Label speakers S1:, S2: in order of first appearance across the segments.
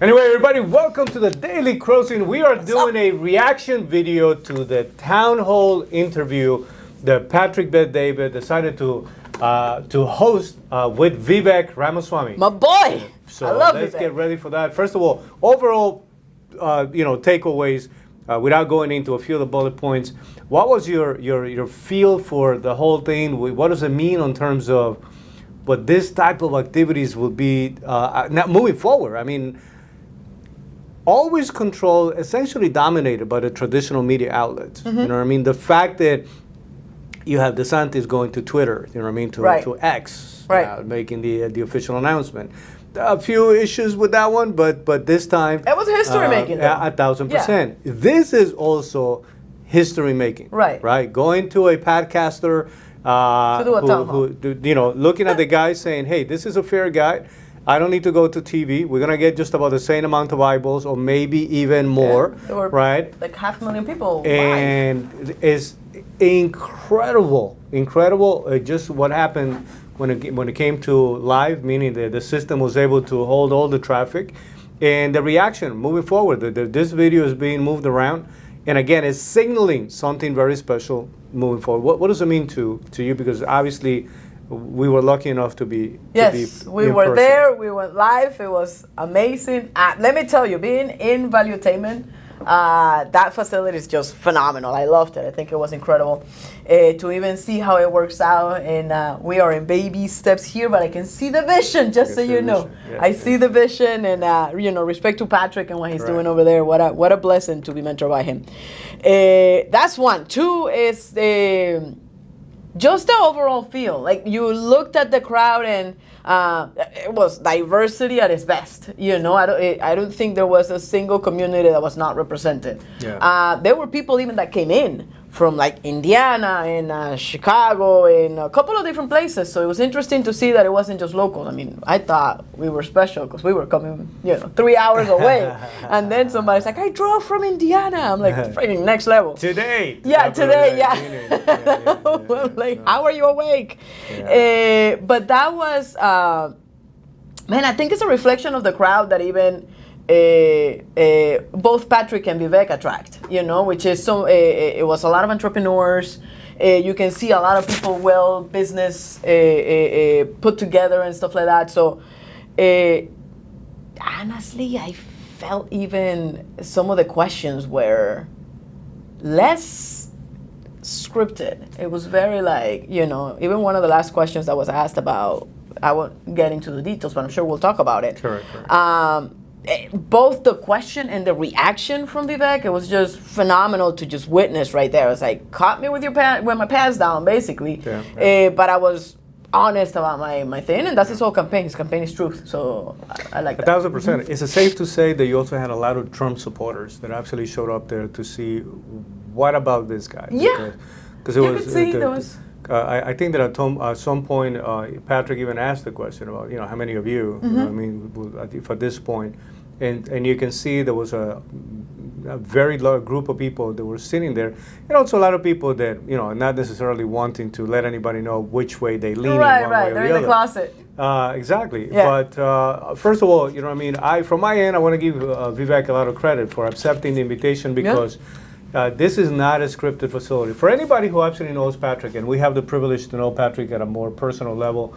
S1: Anyway, everybody, welcome to the Daily Closing. We are doing a reaction video to the town hall interview that Patrick Bet-David decided to host with Vivek Ramaswamy.
S2: My boy!
S1: So
S2: I love
S1: let's
S2: Vivek.
S1: get ready for that. First of all, overall, takeaways. Without going into a few of the bullet points, what was your feel for the whole thing? What does it mean in terms of what this type of activities will be now moving forward? I mean, always controlled, essentially dominated by the traditional media outlets. You know what I mean? The fact that you have DeSantis going to Twitter, you know what I mean, to X, making the official announcement. A few issues with that one, but this time
S2: it was history making.
S1: 1,000%. Yeah. This is also history making. Right. Going to a podcaster
S2: to do a town hall.
S1: Looking at the guy saying, "Hey, this is a fair guy. I don't need to go to TV. We're gonna get just about the same amount of eyeballs, or maybe even more."
S2: There were
S1: right?
S2: Like 500,000 people.
S1: And it's incredible just what happened when it came to live, meaning that the system was able to hold all the traffic, and the reaction moving forward. This video is being moved around, and again, it's signaling something very special moving forward. What does it mean to you? Because obviously, we were lucky enough to be.
S2: Yes, we were there. We went live. It was amazing. Let me tell you, being in Valuetainment, that facility is just phenomenal. I loved it. I think it was incredible to even see how it works out. And we are in baby steps here, but I can see the vision. Just so you know, I see the vision, and respect to Patrick and what he's doing over there. What a blessing to be mentored by him. That's one. Two is just the overall feel. Like, you looked at the crowd, and it was diversity at its best. I don't think there was a single community that was not represented. There were people even that came in from like Indiana and Chicago and a couple of different places. So it was interesting to see that it wasn't just local. I mean, I thought we were special because we were coming, 3 hours away. And then somebody's like, "I drove from Indiana." I'm like, freaking next level.
S1: Today.
S2: Today. I'm like, how are you awake? But that was, man, I think it's a reflection of the crowd that even both Patrick and Vivek attract, which is it was a lot of entrepreneurs. You can see a lot of people, business put together and stuff like that. So honestly, I felt even some of the questions were less scripted. It was very even one of the last questions that was asked about, I won't get into the details, but I'm sure we'll talk about it.
S1: Correct.
S2: Both the question and the reaction from Vivek, it was just phenomenal to just witness right there. It was like, caught me with my pants down, basically. But I was honest about my thing, and that's his whole campaign. His campaign is truth, so I like that.
S1: 1,000%. Is it safe to say that you also had a lot of Trump supporters that actually showed up there to see what about this guy?
S2: Yeah,
S1: because it was. I think that at some point, Patrick even asked the question about, how many of you, for this point, and you can see there was a very large group of people that were sitting there, and also a lot of people that, not necessarily wanting to let anybody know which way they lean.
S2: Right, they're in the closet.
S1: Exactly. Yeah. But first of all, from my end, I want to give Vivek a lot of credit for accepting the invitation, because this is not a scripted facility. For anybody who actually knows Patrick, and we have the privilege to know Patrick at a more personal level,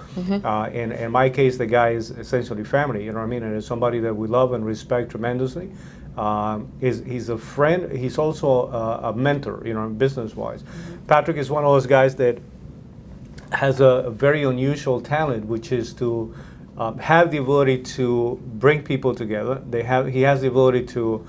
S1: in my case, the guy is essentially family, and it's somebody that we love and respect tremendously. He's a friend. He's also a mentor, business-wise. Patrick is one of those guys that has a very unusual talent, which is to have the ability to bring people together. He has the ability to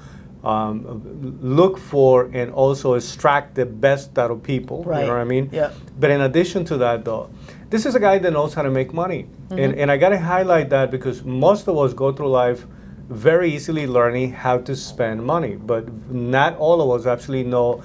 S1: look for and also extract the best out of people.
S2: Right.
S1: You know what I mean?
S2: Yeah.
S1: But in addition to that, though, this is a guy that knows how to make money. And I got to highlight that, because most of us go through life very easily learning how to spend money, but not all of us actually know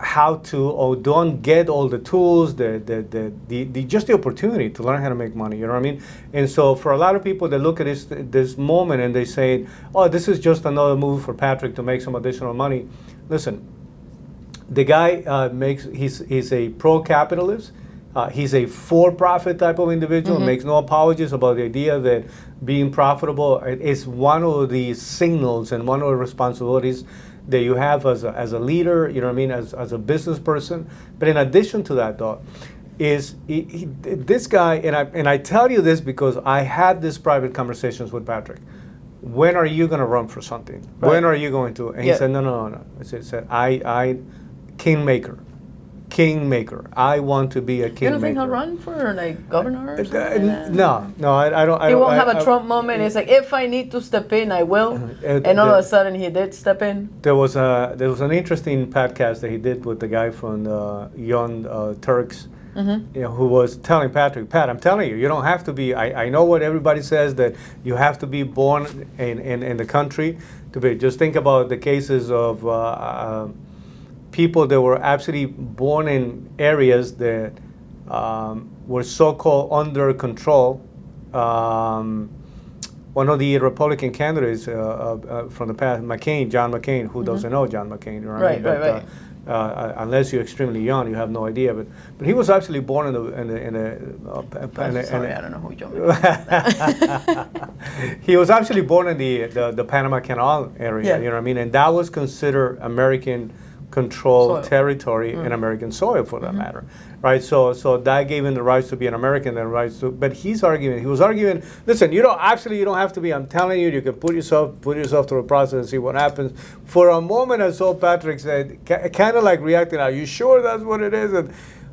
S1: how to, or don't get all the tools, just the opportunity to learn how to make money. You know what I mean? And so for a lot of people that look at this moment and they say, "Oh, this is just another move for Patrick to make some additional money." Listen, the guy he's a pro-capitalist. He's a for-profit type of individual, makes no apologies about the idea that being profitable is one of the signals and one of the responsibilities that you have as a leader, you know what I mean, as a business person. But in addition to that, though, is this guy, and I tell you this because I had these private conversations with Patrick. When are you going to run for something? Right. When are you going to? And he said, no. I said, I kingmaker. I want to be a kingmaker.
S2: You don't think he'll run for like governor or something?
S1: No, I don't.
S2: He won't have a Trump moment. It's like, if I need to step in, I will. And all of a sudden, he did step in.
S1: There was an interesting podcast that he did with the guy from the Young Turks. You know, who was telling Patrick, Pat, I'm telling you, you don't have to be, I know what everybody says, that you have to be born in the country to be. Just think about the cases of people that were actually born in areas that were so-called under control. One of the Republican candidates from the past, John McCain, who doesn't know John McCain, you know what I mean?
S2: Right.
S1: Unless you're extremely young, you have no idea. But he was actually born in a
S2: sorry, I don't know who John.
S1: He was actually born in the Panama Canal area. You know what I mean? And that was considered American controlled territory and American soil, for that matter, right? So that gave him the rights to be an American, and rights to. But he was arguing. Listen, you don't have to be. I'm telling you, you can put yourself through a process and see what happens. For a moment, I saw Patrick said, kind of like reacting. Are you sure that's what it is?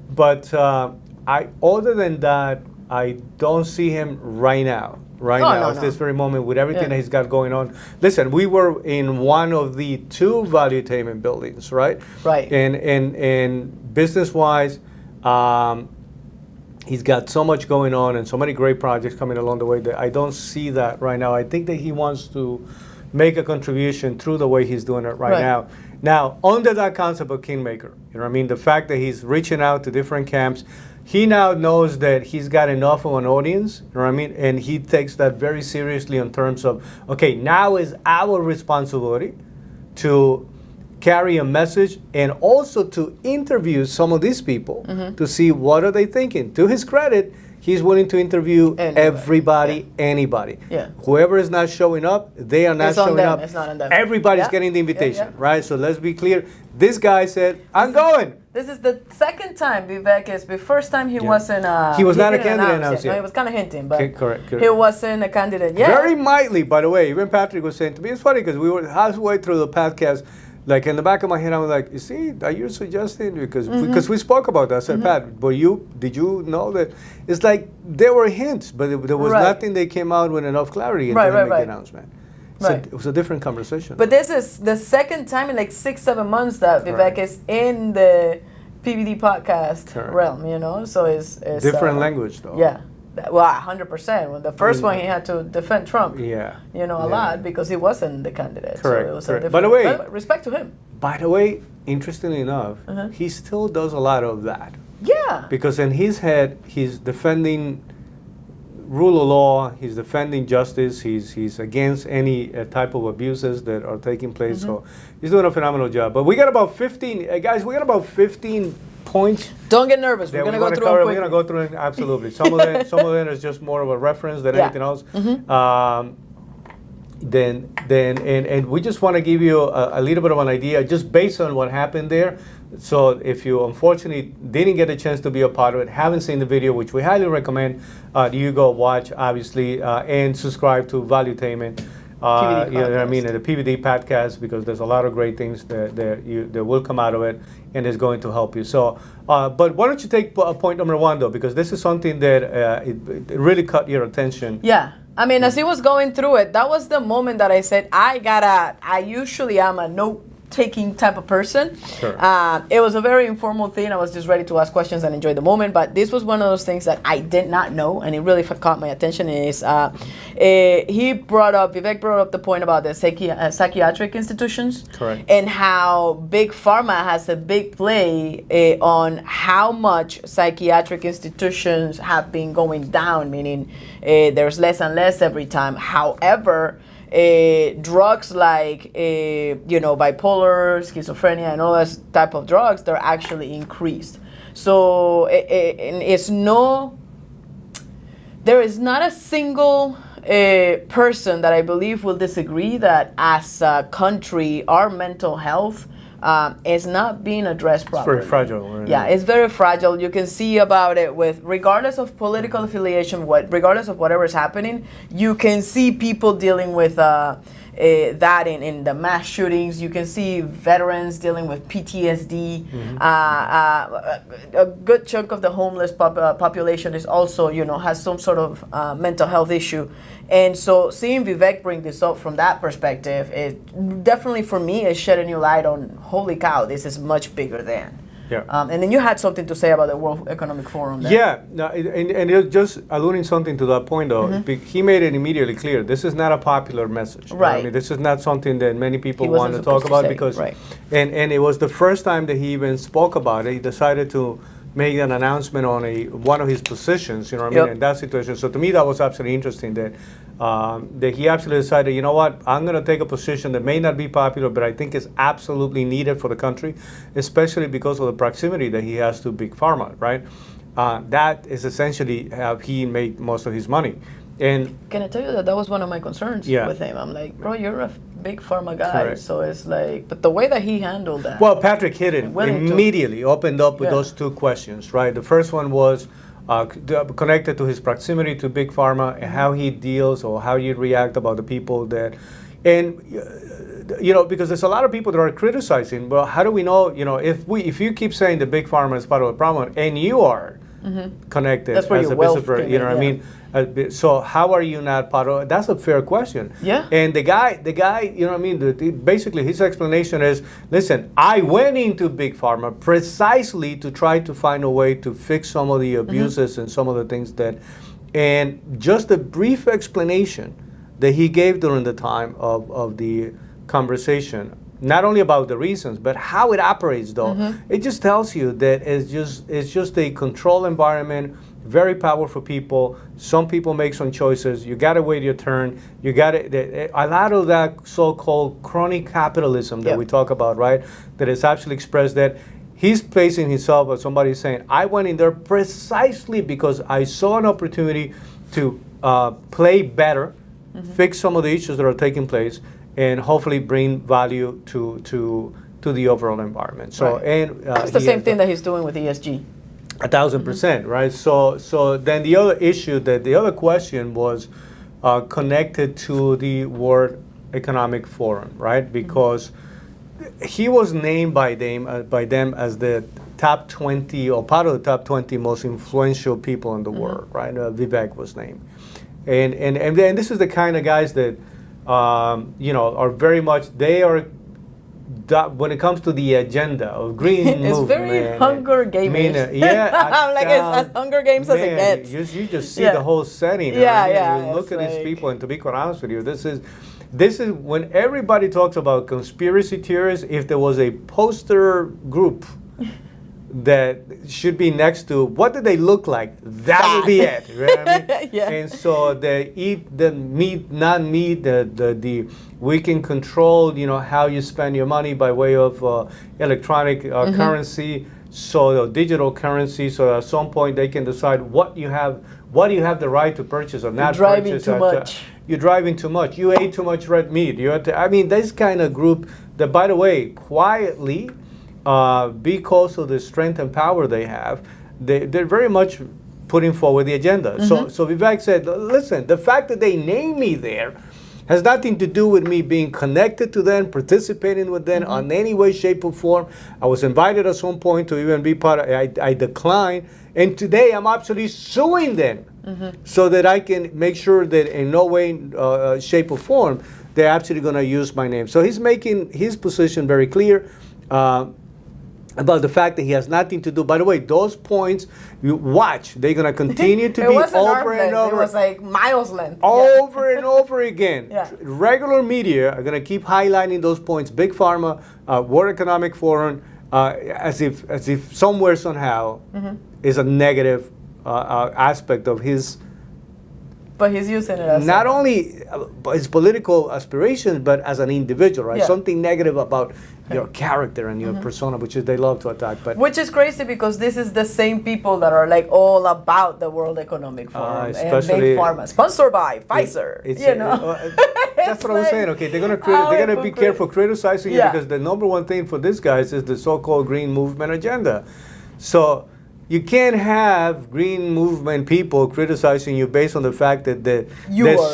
S1: But other than that, I don't see him right now. At this very moment, with everything that he's got going on. Listen, we were in one of the 2 Valuetainment buildings, right?
S2: Right.
S1: And business-wise, he's got so much going on and so many great projects coming along the way that I don't see that right now. I think that he wants to make a contribution through the way he's doing it right now. Now, under that concept of kingmaker, you know what I mean? The fact that he's reaching out to different camps, he now knows that he's got enough of an audience, you know what I mean? And he takes that very seriously in terms of, okay, now is our responsibility to carry a message and also to interview some of these people to see what are they thinking. To his credit, he's willing to interview everybody, anybody. Whoever is not showing up, they are not showing up.
S2: It's not on them.
S1: Everybody's getting the invitation, right? So let's be clear. This guy said, I'm going.
S2: This is the second time Vivek is. The first time he wasn't.
S1: He was not a candidate announced yet.
S2: No, he was kind of hinting, but
S1: correct.
S2: He wasn't a candidate yet.
S1: Very mightly, by the way. Even Patrick was saying to me, it's funny because we were halfway through the podcast. Like in the back of my head, I was like, "You see, are you suggesting?" Because we spoke about that. I said, "Pat, did you know that?" It's like there were hints, but there was nothing that came out with enough clarity until they make the announcement. It was a different conversation.
S2: But this is the second time in like 6-7 months that Vivek is in the PBD podcast realm. You know, so it's
S1: different language though.
S2: Yeah. Well, 100%. Well, the first one he had to defend Trump. A lot because he wasn't the candidate.
S1: Correct.
S2: So it was
S1: correct. By the way,
S2: respect to him.
S1: By the way, interestingly enough, he still does a lot of that.
S2: Yeah.
S1: Because in his head, he's defending rule of law. He's defending justice. He's against any type of abuses that are taking place. So he's doing a phenomenal job. But we got about 15 guys. We got about 15 points.
S2: Don't get nervous. We're going to go through them.
S1: We're going to go through it, absolutely. Some of them is just more of a reference than anything else. And we just want to give you a little bit of an idea just based on what happened there. So if you unfortunately didn't get a chance to be a part of it, haven't seen the video, which we highly recommend, you go watch, obviously, and subscribe to Valuetainment. You know what I mean, the PVD podcast, because there's a lot of great things that will come out of it and is going to help you. So, but why don't you take point number 1 though, because this is something that it really caught your attention.
S2: Yeah. I mean, as he was going through it, that was the moment that I said, I usually am a note-taking type of person.
S1: Sure.
S2: It was a very informal thing. I was just ready to ask questions and enjoy the moment. But this was one of those things that I did not know, and it really caught my attention. Vivek brought up the point about the psychiatric institutions.
S1: Correct.
S2: And how big pharma has a big play on how much psychiatric institutions have been going down, meaning there's less and less every time. However, drugs like bipolar, schizophrenia, and all that type of drugs, they're actually increased. So there is not a single person that I believe will disagree that as a country, our mental health is not being addressed properly.
S1: It's very fragile.
S2: Yeah, it's very fragile. You can see about it with, regardless of political affiliation, regardless of whatever is happening, you can see people dealing with that in the mass shootings. You can see veterans dealing with PTSD. A good chunk of the homeless population is also, has some sort of mental health issue. And so seeing Vivek bring this up from that perspective, it definitely for me is shed a new light on, holy cow, this is much bigger than.
S1: Yeah.
S2: And then you had something to say about the World Economic Forum. There.
S1: Yeah, no, and it just alluding something to that point, though. He made it immediately clear. This is not a popular message.
S2: Right.
S1: I mean, this is not something that many people want to talk about because,
S2: right.
S1: and it was the first time that he even spoke about it. He decided to make an announcement on one of his positions. You know what I mean? In that situation. So to me, that was absolutely interesting that he actually decided, you know what, I'm going to take a position that may not be popular, but I think is absolutely needed for the country, especially because of the proximity that he has to Big Pharma, right? That is essentially how he made most of his money. And
S2: can I tell you that was one of my concerns with him? I'm like, bro, you're a big pharma guy. Correct. So it's like, but the way that he handled that.
S1: Well, Patrick hit it immediately, opened up with those two questions, right? The first one was connected to his proximity to Big Pharma and how he deals or how you react about the people that, and because there's a lot of people that are criticizing. Well, how do we know? If you keep saying the Big Pharma is part of the problem and you are connected as a visitor, you know what I mean? So how are you not part of it? That's a fair question.
S2: Yeah.
S1: And the guy, you know what I mean? Basically, his explanation is, listen, I went into Big Pharma precisely to try to find a way to fix some of the abuses and some of the things that, and just a brief explanation that he gave during the time of the conversation, not only about the reasons, but how it operates, though. It just tells you that it's just a controlled environment, very powerful people. Some people make some choices. You got to wait your turn. You got to, a lot of that so-called crony capitalism that we talk about, right? That is actually expressed that he's placing himself as somebody saying, I went in there precisely because I saw an opportunity to play better, fix some of the issues that are taking place, and hopefully bring value to the overall environment. So, and
S2: it's the same thing that he's doing with ESG.
S1: 1,000%, right? So then the other issue, the other question was connected to the World Economic Forum, right? Because he was named by them as the top 20 or part of the top 20 most influential people in the world, right? Vivek was named, and this is the kind of guys that are very much, they are. When it comes to the agenda of green
S2: it's
S1: movement,
S2: very Hunger Games.
S1: I'm
S2: like it's as Hunger Games as it gets.
S1: You just see the whole setting. You look at these people, and to be quite honest with you, this is when everybody talks about conspiracy theories. If there was a poster group that should be next to what do they look like, that would be it, right? I mean? And so they eat the meat, not meat, the we can control, how you spend your money by way of electronic currency, so digital currency, so at some point they can decide what you have the right to purchase or not purchase. You're driving too much. You ate too much red meat. This kind of group that, by the way, quietly, because of the strength and power they have, they're very much putting forward the agenda. So Vivek said, listen, the fact that they name me there has nothing to do with me being connected to them, participating with them on any way, shape, or form. I was invited at some point to even be part of I declined. And today I'm actually suing them so that I can make sure that in no way, shape, or form, they're actually going to use my name. So he's making his position very clear. About the fact that he has nothing to do. By the way, those points, you watch, they're going to continue to be over and over.
S2: It was like miles length.
S1: Over and over again. Regular media are going to keep highlighting those points. Big Pharma, World Economic Forum, as if somewhere, somehow, is a negative aspect of his
S2: But he's using it as
S1: not only his political aspirations, but as an individual, right?
S2: Yeah.
S1: Something negative about your character and your persona, which is they love to attack. But
S2: which is crazy because this is the same people that are like all about the World Economic Forum and
S1: especially
S2: Big Pharma, sponsored by Pfizer. You know,
S1: that's what I was saying. Okay, they're gonna be careful criticizing you
S2: Yeah.
S1: because the number one thing for these guys is the so-called green movement agenda. So you can't have green movement people criticizing you based on the fact that the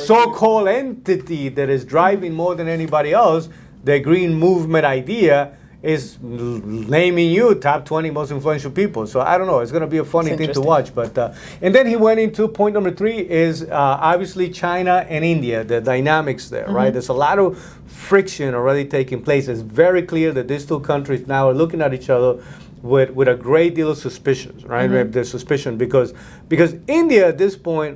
S1: so-called entity that is driving more than anybody else, the green movement idea, is naming you top 20 most influential people. So I don't know. It's going to be a funny thing to watch. But and then he went into point number 3 is obviously China and India, the dynamics there, right? There's a lot of friction already taking place. It's very clear that these two countries now are looking at each other with a great deal of suspicion, right? There's suspicion because India at this point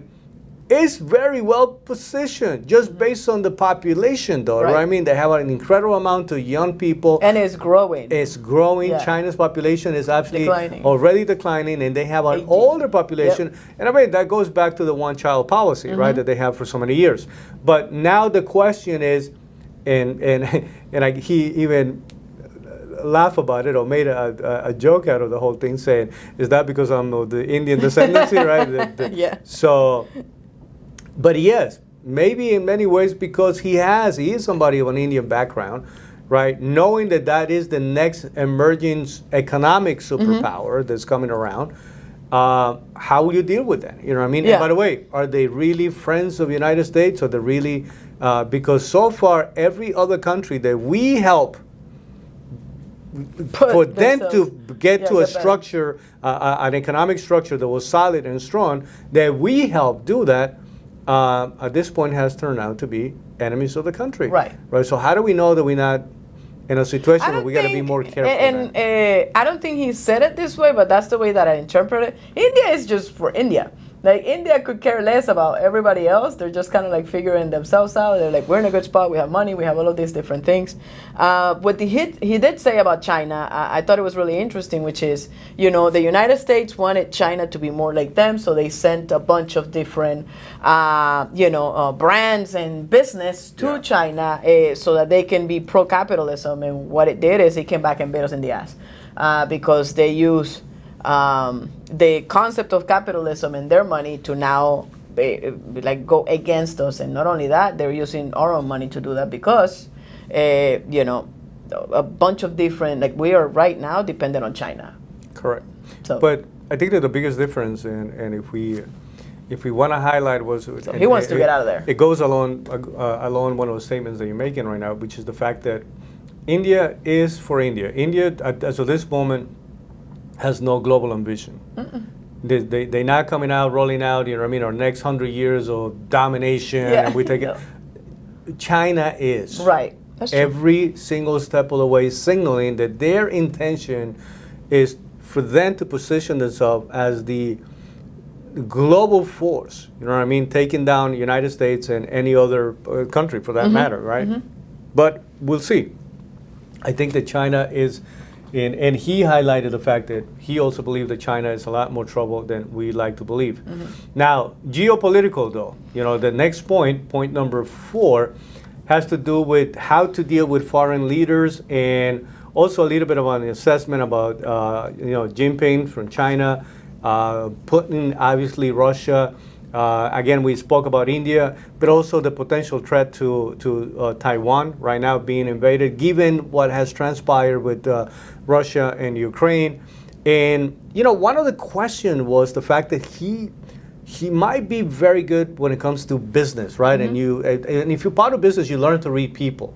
S1: is very well positioned just based on the population, though, right? I mean, they have an incredible amount of young people.
S2: And it's growing.
S1: It's growing.
S2: Yeah.
S1: China's population is actually already declining, and they have an older population. And I mean, that goes back to the one-child policy, right, that they have for so many years. But now the question is, he even laugh about it or made a joke out of the whole thing, saying, "Is that because I'm of the Indian descendancy?" Right?
S2: Yeah.
S1: So, but yes, maybe in many ways because he is somebody of an Indian background, right? Knowing that is the next emerging economic superpower that's coming around. How will you deal with that? You know what I mean?
S2: Yeah.
S1: And by the way, are they really friends of the United States? Or they really because so far every other country that we help for them to get to a structure, an economic structure that was solid and strong, that we helped do that, at this point has turned out to be enemies of the country.
S2: Right.
S1: So how do we know that we're not in a situation where we got to be more careful?
S2: And I don't think he said it this way, but that's the way that I interpret it. India is just for India. Like, India could care less about everybody else. They're just kind of like figuring themselves out. They're like, we're in a good spot. We have money. We have all of these different things. What he did say about China, I thought it was really interesting, which is, the United States wanted China to be more like them. So they sent a bunch of different, brands and business to China so that they can be pro-capitalism. And what it did is it came back and bit us in the ass because they use the concept of capitalism and their money to now go against us. And not only that, they're using our own money to do that because a bunch of different, we are right now dependent on China.
S1: Correct.
S2: So,
S1: but I think that the biggest difference, and if we want to highlight was,
S2: so he wants to get out of there.
S1: It goes along one of the statements that you're making right now, which is the fact that India is for India. India, as of this moment, has no global ambition. They're not coming out, rolling out, our next 100 years of domination, and we take it. China is.
S2: Right. That's true.
S1: Every single step of the way signaling that their intention is for them to position themselves as the global force, taking down the United States and any other country for that matter, right? But we'll see. I think that China is, and he highlighted the fact that he also believed that China is a lot more trouble than we like to believe. Now, geopolitical though, the next point number 4, has to do with how to deal with foreign leaders, and also a little bit of an assessment about, Jinping from China, Putin, obviously Russia. Again, we spoke about India, but also the potential threat to Taiwan right now being invaded, given what has transpired with Russia and Ukraine. And, one of the questions was the fact that he might be very good when it comes to business, right? And if you're part of business, you learn to read people.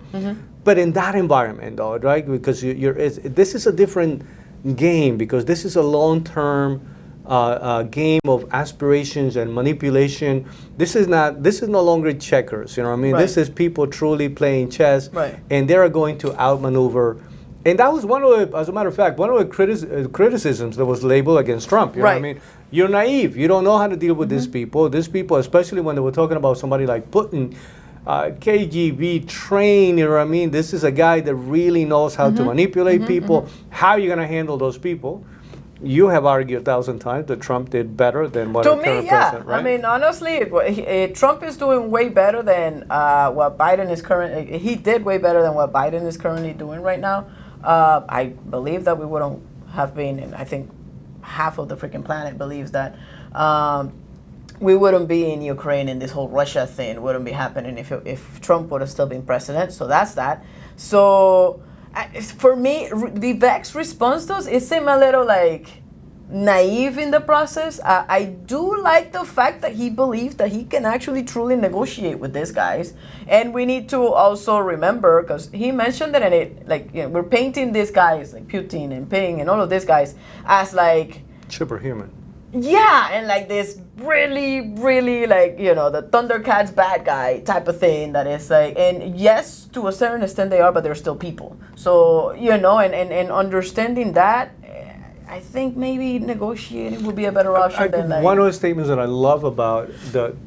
S1: But in that environment, though, right? Because this is a different game, because this is a long-term game of aspirations and manipulation. This is no longer checkers.
S2: Right.
S1: This is people truly playing chess,
S2: right.
S1: And they are going to outmaneuver. And that was as a matter of fact, one of the criticisms that was labeled against Trump. You know what I mean? You're naive. You don't know how to deal with these people. These people, especially when they were talking about somebody like Putin, KGB trained. This is a guy that really knows how to manipulate people. How are you going to handle those people? you have argued 1,000 times that Trump did better than what our current president, right?
S2: I mean, honestly, Trump is doing way better than what Biden is currently. He did way better than what Biden is currently doing right now. I believe that we wouldn't have been, and I think half of the freaking planet believes that we wouldn't be in Ukraine, and this whole Russia thing wouldn't be happening if Trump would have still been president. So that's that. So for me, Vivek's response to us, it seemed a little like naive in the process. I do like the fact that he believes that he can actually truly negotiate with these guys. And we need to also remember, because he mentioned that, we're painting these guys like Putin and Ping and all of these guys as like
S1: superhuman.
S2: Yeah, and like this really, really like, the Thundercats bad guy type of thing that is like, and yes, to a certain extent they are, but they're still people. So, and understanding that, I think maybe negotiating would be a better option than like...
S1: One of the statements that I love about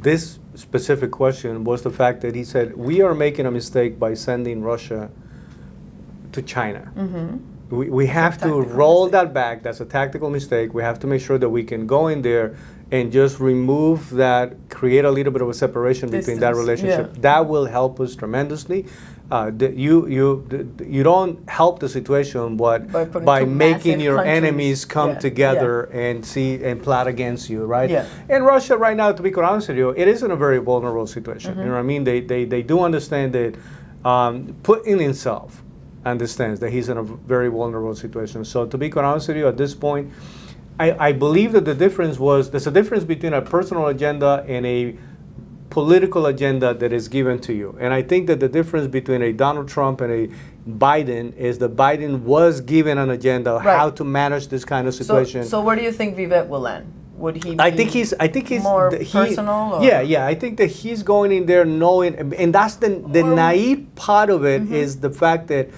S1: this specific question was the fact that he said, we are making a mistake by sending Russia to China. Mm-hmm. We have to roll that back. That's a tactical mistake. We have to make sure that we can go in there and just remove that, create a little bit of a separation between that relationship. Yeah. That will help us tremendously. You don't help the situation by making your enemies come together and plot against you, right? Yeah. And Russia right now, to be quite honest with you, it is in a very vulnerable situation. Mm-hmm. You know what I mean? They do understand that Putin himself understands that he's in a very vulnerable situation. So to be quite honest with you, at this point, I believe that there's a difference between a personal agenda and a political agenda that is given to you. And I think that the difference between a Donald Trump and a Biden is that Biden was given an agenda of how to manage this kind of situation.
S2: So where do you think Vivek will land? Would he be
S1: I think he's
S2: more personal? Or?
S1: Yeah. I think that he's going in there knowing, and that's the naive part of it, is the fact that,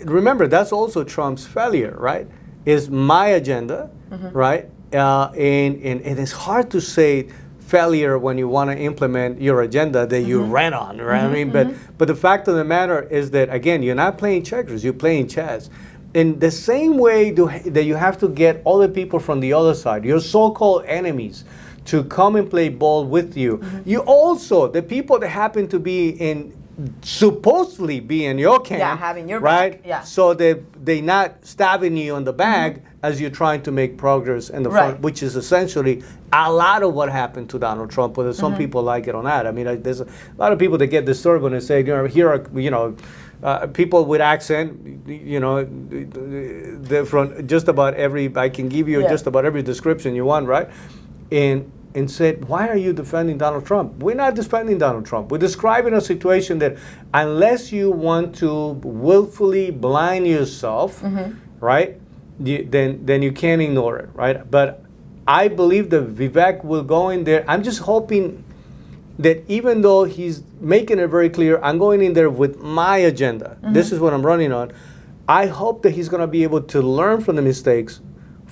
S1: remember, that's also Trump's failure, right? Is my agenda, right? And it's hard to say failure when you want to implement your agenda that you ran on, right? I mean, but the fact of the matter is that, again, you're not playing checkers, you're playing chess. In the same way that you have to get all the people from the other side, your so-called enemies, to come and play ball with you. You also, the people that happen to be supposedly be in your camp,
S2: having your
S1: right?
S2: back.
S1: So that they're not stabbing you on the back as you're trying to make progress in the front, which is essentially a lot of what happened to Donald Trump, whether some people like it or not. I mean, there's a lot of people that get disturbed when they say, here are, people with accent, they're from just about I can give you just about every description you want, right? And said, why are you defending Donald Trump? We're not defending Donald Trump. We're describing a situation that unless you want to willfully blind yourself, right, then you can't ignore it, right? But I believe that Vivek will go in there. I'm just hoping that even though he's making it very clear, I'm going in there with my agenda. This is what I'm running on. I hope that he's going to be able to learn from the mistakes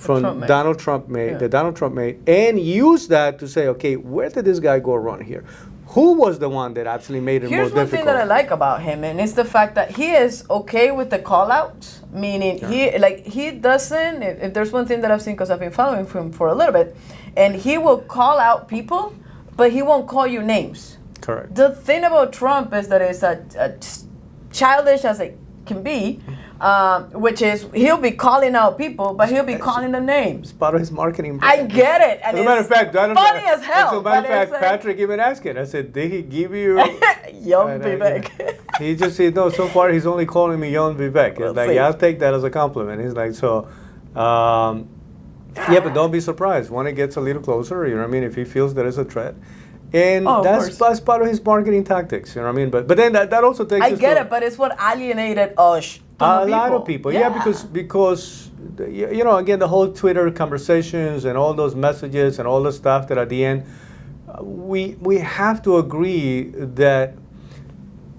S1: Donald Trump made, and use that to say, okay, where did this guy go wrong here? Who was the one that actually made it more difficult?
S2: Here's one thing that I like about him, and it's the fact that he is okay with the call-outs, meaning he doesn't, if there's one thing that I've seen, because I've been following him for a little bit, and he will call out people, but he won't call you names.
S1: Correct.
S2: The thing about Trump is that it's childish as it can be, which is he'll be calling out people, but he'll be calling the names.
S1: It's part of his marketing.
S2: I get it. And
S1: as a matter of fact,
S2: funny as hell.
S1: As a matter of fact, Patrick even asked it. I said, did he give you
S2: young Vivek?
S1: He just said, no, so far he's only calling me young Vivek. It's like, I'll take that as a compliment. He's like, so, but don't be surprised when it gets a little closer, you know what I mean, if he feels there is a threat. And that's part of his marketing tactics, you know what I mean? But then that also takes
S2: I get it, but it's what alienated us.
S1: A lot of people, because again, the whole Twitter conversations and all those messages and all the stuff that at the end, we have to agree that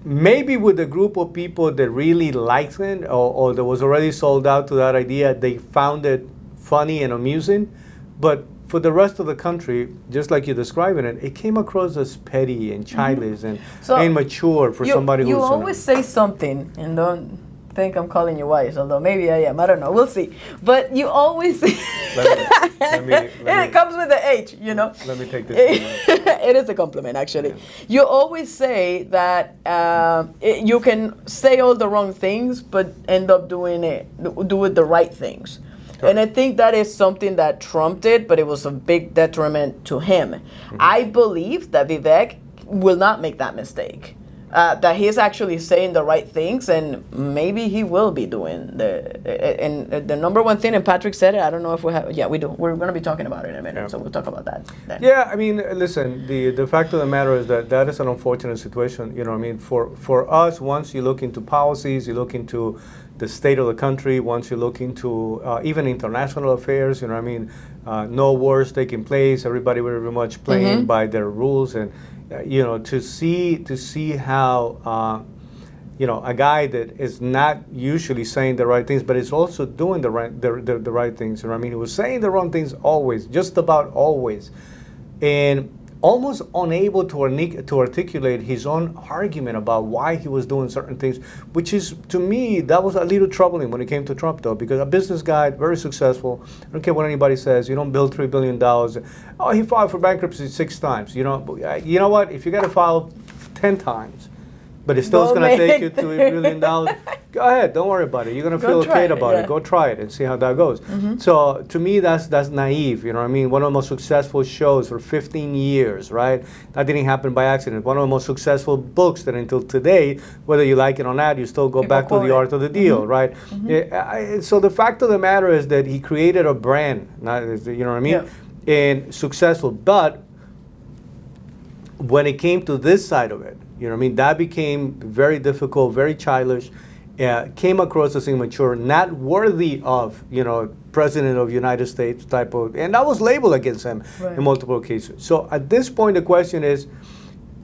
S1: maybe with a group of people that really liked it or that was already sold out to that idea, they found it funny and amusing, but for the rest of the country, just like you're describing it, it came across as petty and childish and immature for somebody who's...
S2: You always say something, and don't think I'm calling you wise, although maybe I am. I don't know. We'll see. But you always it comes with the age, you know.
S1: Let me take this.
S2: It is a compliment, actually. Yeah. You always say that you can say all the wrong things, but end up do the right things. Sure. And I think that is something that Trump did, but it was a big detriment to him. Mm-hmm. I believe that Vivek will not make that mistake. That he's actually saying the right things, and maybe he will be doing the number one thing. And Patrick said it. I don't know if we have. Yeah, we do. We're going to be talking about it in a minute, so we'll talk about that then.
S1: Yeah, I mean, listen. The fact of the matter is that is an unfortunate situation. You know, I mean, for us, once you look into policies, you look into the state of the country, once you look into even international affairs, you know, I mean, no wars taking place. Everybody very much playing by their rules and. You know, to see how you know, a guy that is not usually saying the right things, but is also doing the right things. You know, I mean, he was saying the wrong things always, just about always, and almost unable to articulate his own argument about why he was doing certain things, which is, to me, that was a little troubling when it came to Trump, though, because a business guy, very successful, I don't care what anybody says, you don't build $3 billion. Oh, he filed for bankruptcy 6 times. You know what? If you got to file 10 times, but it's still going to take you to $1 billion, go ahead. Don't worry about it. You're going to feel okay about it. Go try it and see how that goes. So to me, that's naive. You know what I mean? One of the most successful shows for 15 years, right? That didn't happen by accident. One of the most successful books that until today, whether you like it or not, you still go back to the art of the deal, right? So the fact of the matter is that he created a brand, you know what I mean? Yeah. And successful. But when it came to this side of it, you know what I mean? That became very difficult, very childish, came across as immature, not worthy of, you know, President of the United States type of, and that was labeled against him in multiple cases. So at this point, the question is,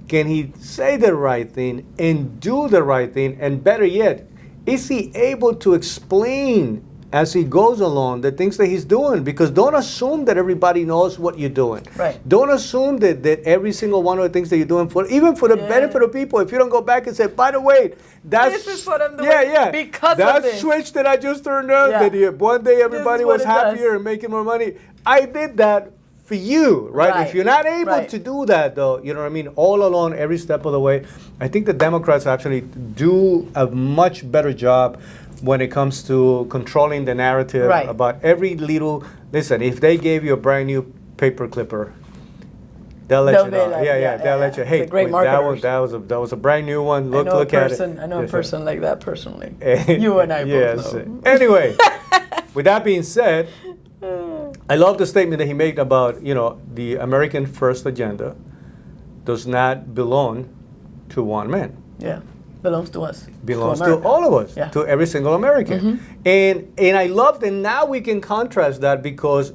S1: can he say the right thing and do the right thing? And better yet, is he able to explain as he goes along the things that he's doing? Because don't assume that everybody knows what you're doing. Right. Don't assume that every single one of the things that you're doing, even for the benefit of people, if you don't go back and say, by the way, this is what I'm doing because of this. That switch that I just turned on, that one day everybody was happier and making more money, I did that for you, right? If you're not able to do that, though, you know what I mean, all along, every step of the way, I think the Democrats actually do a much better job when it comes to controlling the narrative about every little. Listen, if they gave you a brand new paper clipper, they'll let you know. They'll let you. Hey, that was a brand new one. Look at it.
S2: I know a person like that personally. You and I both know.
S1: Anyway, with that being said, I love the statement that he made about, you know, the American First agenda does not belong to one man. Yeah.
S2: Belongs to us.
S1: Belongs to all of us, to every single American. And I love that now we can contrast that because,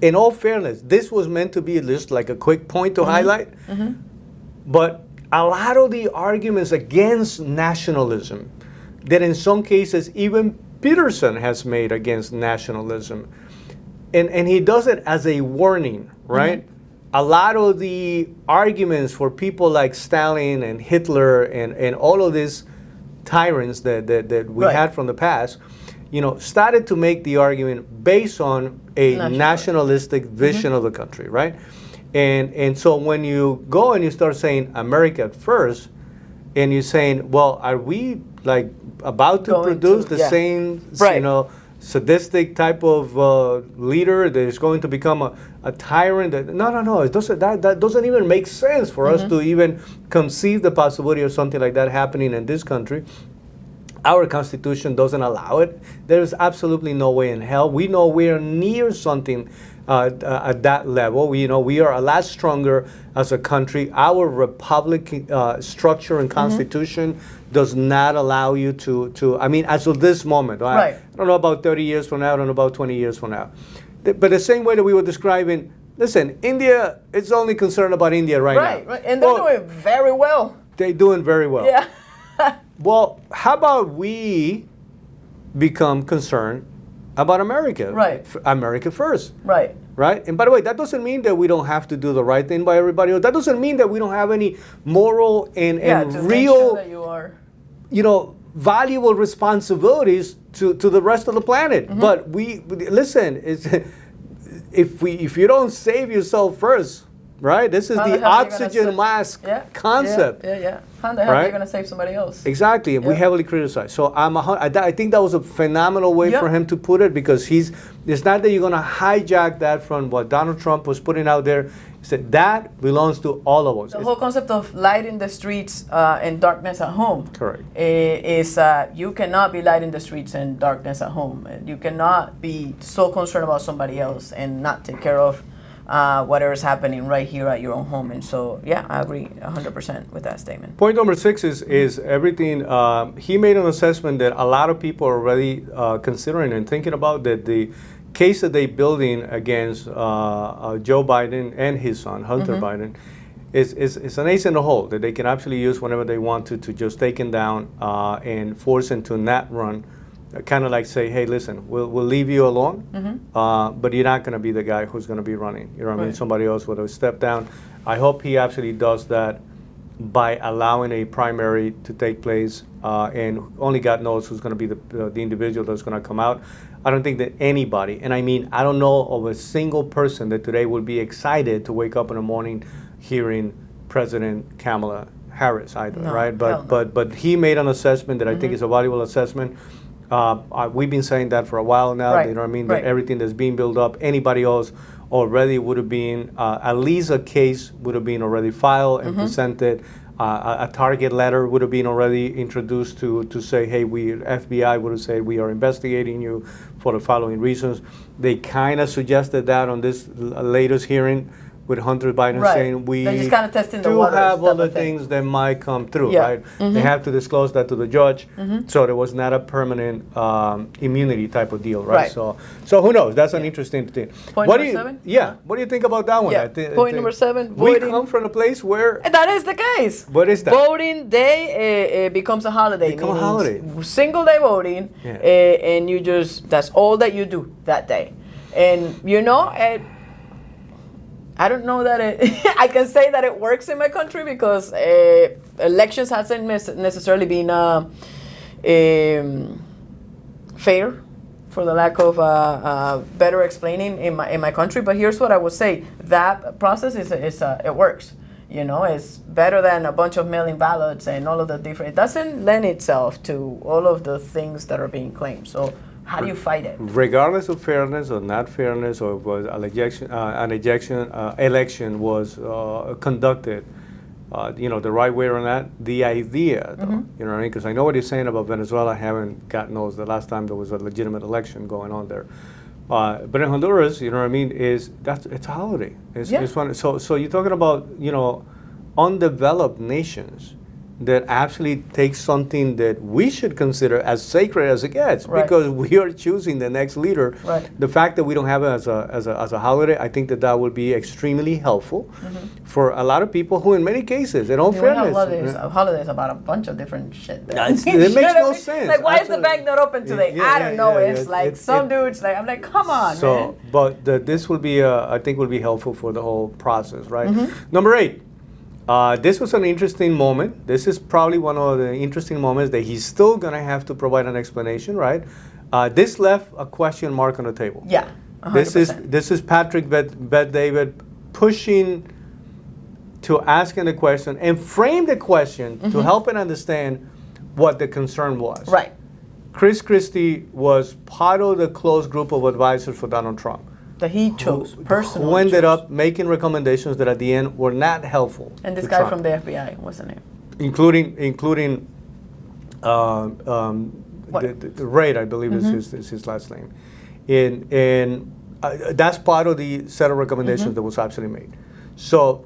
S1: in all fairness, this was meant to be just like a quick point to highlight. But a lot of the arguments against nationalism that in some cases even Peterson has made against nationalism, and he does it as a warning, right? A lot of the arguments for people like Stalin and Hitler and all of these tyrants that we had from the past, you know, started to make the argument based on a nationalistic vision of the country, right? And so when you go and you start saying America first, and you're saying, well, are we like about to produce the same, you know, sadistic type of leader that is going to become a tyrant? No. It doesn't, that doesn't even make sense for us to even conceive the possibility of something like that happening in this country. Our Constitution doesn't allow it. There is absolutely no way in hell. We know we are near something at that level. We are a lot stronger as a country. Our republic structure and Constitution does not allow you to I mean, as of this moment, I don't know about 30 years from now, I don't know about 20 years from now. But the same way that we were describing, listen, India is only concerned about India right now.
S2: Right, and they're doing very well.
S1: They're doing very well.
S2: Yeah.
S1: Well, how about we become concerned about America?
S2: Right.
S1: America first.
S2: Right.
S1: Right? And by the way, that doesn't mean that we don't have to do the right thing by everybody else. That doesn't mean that we don't have any moral and real,
S2: that you are,
S1: you know, valuable responsibilities to the rest of the planet. But listen, if you don't save yourself first, right? This is the oxygen mask concept.
S2: Yeah. How the hell are you going to save somebody else?
S1: Exactly, and we heavily criticize. So I think that was a phenomenal way for him to put it, because it's not that you're going to hijack that from what Donald Trump was putting out there. He said that belongs to all of us.
S2: The whole concept of lighting the streets and darkness at home.
S1: Correct.
S2: Is you cannot be lighting the streets and darkness at home. You cannot be so concerned about somebody else and not take care of whatever is happening right here at your own home. And so, I agree 100% with that statement.
S1: Point number 6 is everything. He made an assessment that a lot of people are already considering and thinking about, that the case that they're building against Joe Biden and his son, Hunter Biden, is an ace in the hole that they can actually use whenever they want to just take him down and force him to not run. Kind of like say, hey, listen, we'll leave you alone, but you're not going to be the guy who's going to be running. You know what I mean? Somebody else will step down. I hope he actually does that by allowing a primary to take place, and only God knows who's going to be the individual that's going to come out. I don't think that anybody, and I mean, I don't know of a single person that today would be excited to wake up in the morning hearing President Kamala Harris either, right? But he made an assessment that I think is a valuable assessment. We've been saying that for a while now. You know what I mean? That everything that's being built up, anybody else already would have been, at least a case would have been already filed and presented. A target letter would have been already introduced to say, hey, FBI would have said, we are investigating you for the following reasons. They kind of suggested that on this latest hearing with Hunter Biden saying we
S2: just kind of testing the
S1: do
S2: waters,
S1: have other things that might come through, right? They have to disclose that to the judge, so there was not a permanent immunity type of deal, right? So who knows? That's an interesting thing.
S2: Point number 7?
S1: Yeah. What do you think about that one?
S2: Point number 7.
S1: We come from a place where
S2: that is the case.
S1: What is that?
S2: Voting day becomes a holiday.
S1: Become a holiday.
S2: Single day voting, and you that's all that you do that day. And I don't know that I can say that it works in my country, because elections hasn't necessarily been fair, for the lack of better explaining in my country. But here's what I would say: that process it works. It's better than a bunch of mail-in ballots and all of the different. It doesn't lend itself to all of the things that are being claimed. So how do you fight it?
S1: Regardless of fairness or not fairness, or was election was conducted, the right way or not, the idea, though, you know what I mean? Because I know what you're saying about Venezuela. I haven't God knows the last time there was a legitimate election going on there. But in Honduras, you know what I mean, it's a holiday. It's fun. So you're talking about, undeveloped nations that actually takes something that we should consider as sacred as it gets, because we are choosing the next leader. The fact that we don't have it as a holiday, I think that would be extremely helpful for a lot of people who, in many cases, in all fairness,
S2: holidays about a bunch of different shit.
S1: It makes no sense.
S2: Like, why is the bank not open today? I don't know. It's like some dudes. Like, I'm like, come on, man.
S1: But this will be, I think, will be helpful for the whole process, right? Number 8. This was an interesting moment. This is probably one of the interesting moments that he's still going to have to provide an explanation, right? This left a question mark on the table.
S2: Yeah, 100%.
S1: This is Patrick Bet-David pushing to asking the question and frame the question to help it understand what the concern was.
S2: Right.
S1: Chris Christie was part of the close group of advisors for Donald Trump.
S2: That he chose personally.
S1: Who ended up making recommendations that at the end were not helpful.
S2: And this guy Trump. From the FBI, what's the name?
S1: Including the Raid, I believe is his last name. And that's part of the set of recommendations that was actually made. So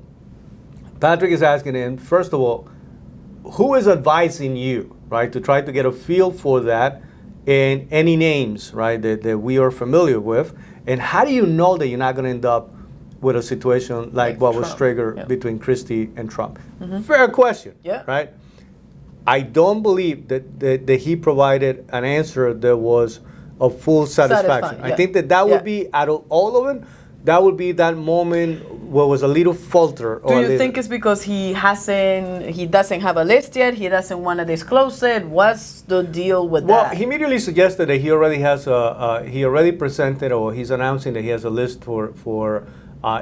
S1: Patrick is asking him, first of all, who is advising you, right, to try to get a feel for that, and any names, right, that we are familiar with. And how do you know that you're not going to end up with a situation like what Trump was triggered between Christie and Trump? Fair question, right? I don't believe that he provided an answer that was of full satisfaction. I think that would be, out of all of them, that would be that moment was a little falter.
S2: Do you think it's because he doesn't have a list yet? He doesn't want to disclose it. What's the deal with that?
S1: Well, he immediately suggested that he already presented, or he's announcing that he has a list for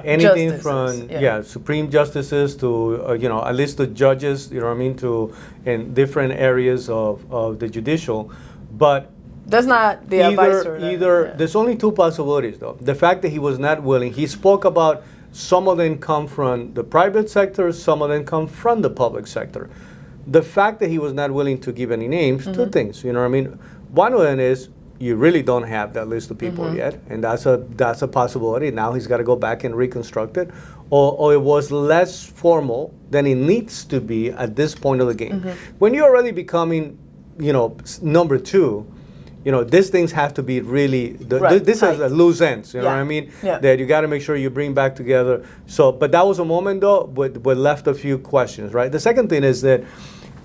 S1: anything
S2: justices,
S1: from Supreme Justices to a list of judges. You know what I mean, to in different areas of the judicial, but.
S2: That's not the advisor.
S1: There's only two possibilities, though. The fact that he was not willing. He spoke about some of them come from the private sector, some of them come from the public sector. The fact that he was not willing to give any names, two things. You know what I mean? One of them is you really don't have that list of people yet, and that's a possibility. Now he's got to go back and reconstruct it, or it was less formal than it needs to be at this point of the game. When you're already becoming, number two. These things have to be really, this is a loose ends, you know what I mean?
S2: Yeah.
S1: That you got to make sure you bring back together. So, but that was a moment, though, but left a few questions, right? The second thing is that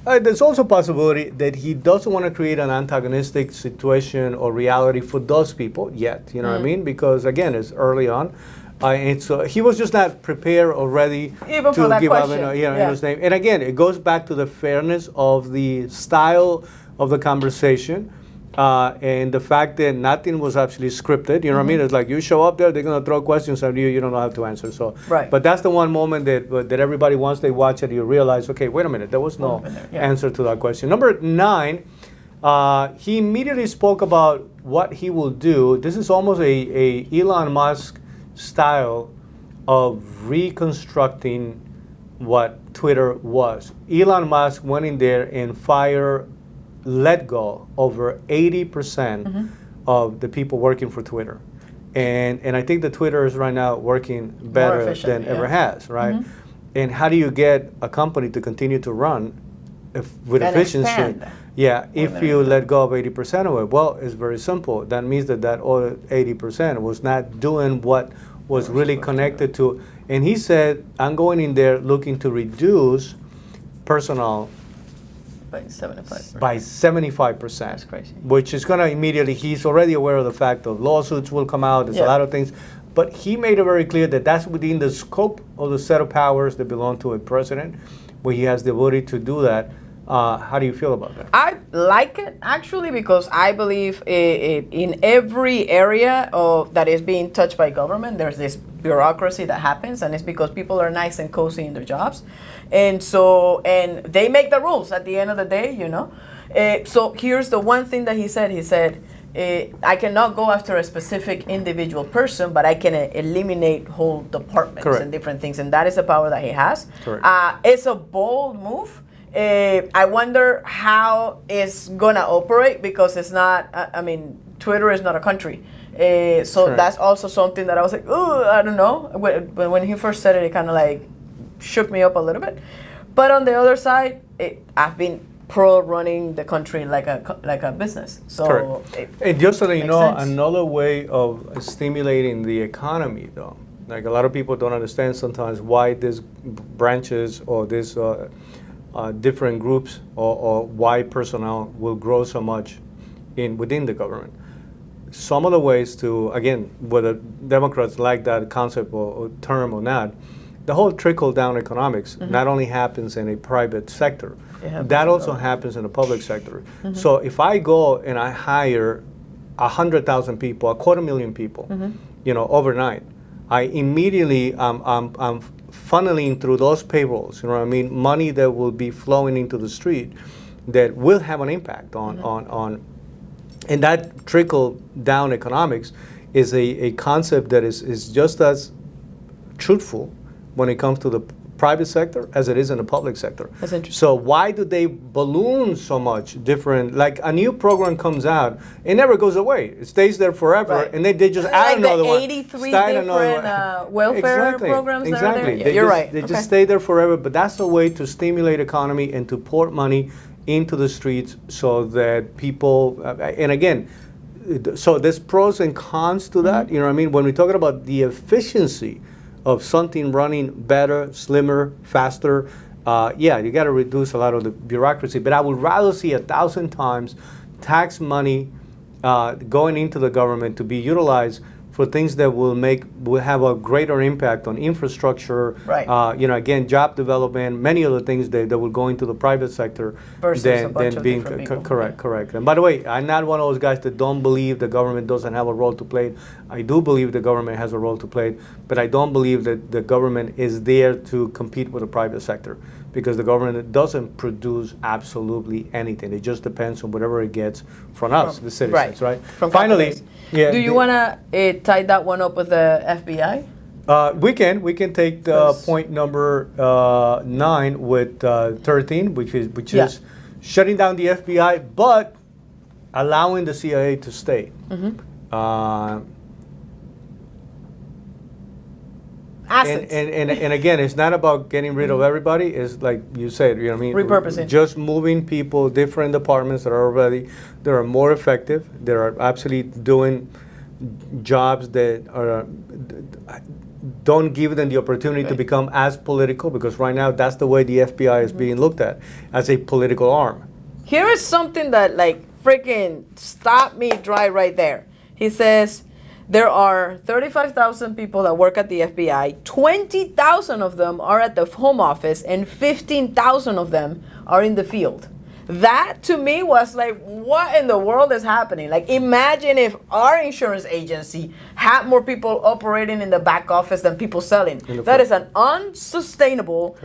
S1: there's also a possibility that he doesn't want to create an antagonistic situation or reality for those people yet, you know what I mean? Because, again, it's early on. And so he was just not prepared or ready
S2: even
S1: to give
S2: question.
S1: up his name. And again, it goes back to the fairness of the style of the conversation. And the fact that nothing was actually scripted, you know what I mean? It's like you show up there, they're going to throw questions at you, you don't have to answer. So, but that's the one moment that everybody, once they watch it, you realize, okay, wait a minute, there was no answer to that question. Number 9, he immediately spoke about what he will do. This is almost a Elon Musk style of reconstructing what Twitter was. Elon Musk went in there and let go over 80% of the people working for Twitter. And I think that Twitter is right now working better than ever has, right? And how do you get a company to continue to run with efficiency?
S2: Expand.
S1: Yeah, if you let go of 80% of it, well, it's very simple. That means that other 80% was not doing what was really connected to. And he said, I'm going in there looking to reduce personnel
S2: by 75%.
S1: By 75%.
S2: That's crazy.
S1: Which is going to immediately, he's already aware of the fact of lawsuits will come out, there's a lot of things. But he made it very clear that that's within the scope of the set of powers that belong to a president, where he has the ability to do that. How do you feel about that?
S2: I like it, actually, because I believe in every area that is being touched by government, there's this bureaucracy that happens, and it's because people are nice and cozy in their jobs. And they make the rules at the end of the day, So here's the one thing that he said. He said, I cannot go after a specific individual person, but I can eliminate whole departments and different things. And that is the power that he has. It's a bold move. I wonder how it's going to operate, because it's not, Twitter is not a country. That's also something that I was like, oh, I don't know. When he first said it, it kind of like shook me up a little bit. But on the other side, I've been pro running the country like a business. So
S1: and just so you know, another way of stimulating the economy, though, like a lot of people don't understand sometimes why these branches or these different groups or why personnel will grow so much within the government. Some of the ways to, again, whether Democrats like that concept or term or not, the whole trickle-down economics not only happens in a private sector, that also happens in the public sector. So if I go and I hire 100,000 people, 250,000 people, overnight, I immediately I'm funneling through those payrolls, money that will be flowing into the street that will have an impact on and that trickle-down economics is a concept that is just as truthful when it comes to the private sector as it is in the public sector.
S2: That's interesting.
S1: So why do they balloon so much different? Like a new program comes out, it never goes away. It stays there forever, and they just add another one.
S2: 83 different welfare programs that are there. You're right.
S1: They just stay there forever, but that's a way to stimulate economy and to pour money into the streets so that people, and again, so there's pros and cons to that, when we're talking about the efficiency of something running better, slimmer, faster, you got to reduce a lot of the bureaucracy. But I would rather see 1,000 times tax money going into the government to be utilized for things that will have a greater impact on infrastructure,
S2: right.
S1: Again, job development, many other things that will go into the private sector
S2: versus a bunch of
S1: being
S2: different people.
S1: Correct. And by the way, I'm not one of those guys that don't believe the government doesn't have a role to play. I do believe the government has a role to play, but I don't believe that the government is there to compete with the private sector, because the government doesn't produce absolutely anything. It just depends on whatever it gets from us, the citizens, right?
S2: From
S1: finally,
S2: yeah. Do you want to tie that one up with the FBI?
S1: We can take point number 9 with 13, which is shutting down the FBI, but allowing the CIA to stay.
S2: Assets.
S1: And again, it's not about getting rid of everybody. It's like you said, you know what I mean?
S2: Repurposing.
S1: Just moving people, different departments that are more effective. They are absolutely doing jobs that don't give them the opportunity to become as political, because right now that's the way the FBI is being looked at, as a political arm.
S2: Here is something that freaking stopped me dry right there. He says, there are 35,000 people that work at the FBI. 20,000 of them are at the home office, and 15,000 of them are in the field. That to me was like, what in the world is happening? Like, imagine if our insurance agency had more people operating in the back office than people selling. That is an unsustainable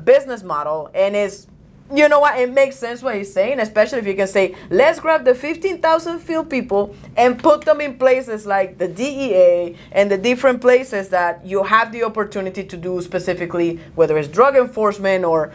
S2: business model, and is, you know what, it makes sense what he's saying, especially if you can say, let's grab the 15,000 field people and put them in places like the DEA and the different places that you have the opportunity to do specifically, whether it's drug enforcement or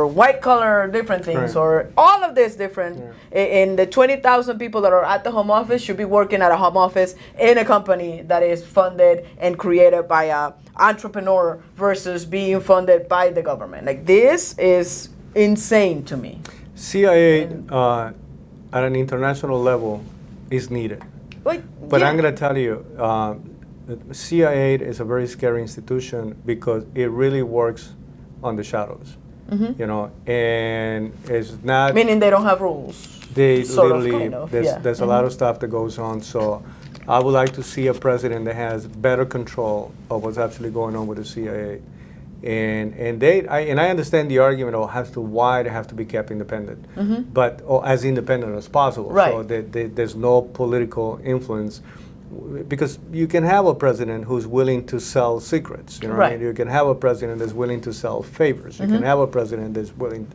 S2: white collar different things, or all of this different. And the 20,000 people that are at the home office should be working at a home office in a company that is funded and created by an entrepreneur versus being funded by the government. Like, this is insane to me.
S1: CIA at an international level is needed. But I'm going to tell you, CIA is a very scary institution because it really works on the shadows. And it's not...
S2: Meaning they don't have rules.
S1: They literally, there's a lot of stuff that goes on. So I would like to see a president that has better control of what's actually going on with the CIA. And I understand the argument of why they have to be kept independent, but as independent as possible.
S2: Right.
S1: So there's no political influence, because you can have a president who's willing to sell secrets. You know what I mean? You can have a president that's willing to sell favors. You can have a president that's willing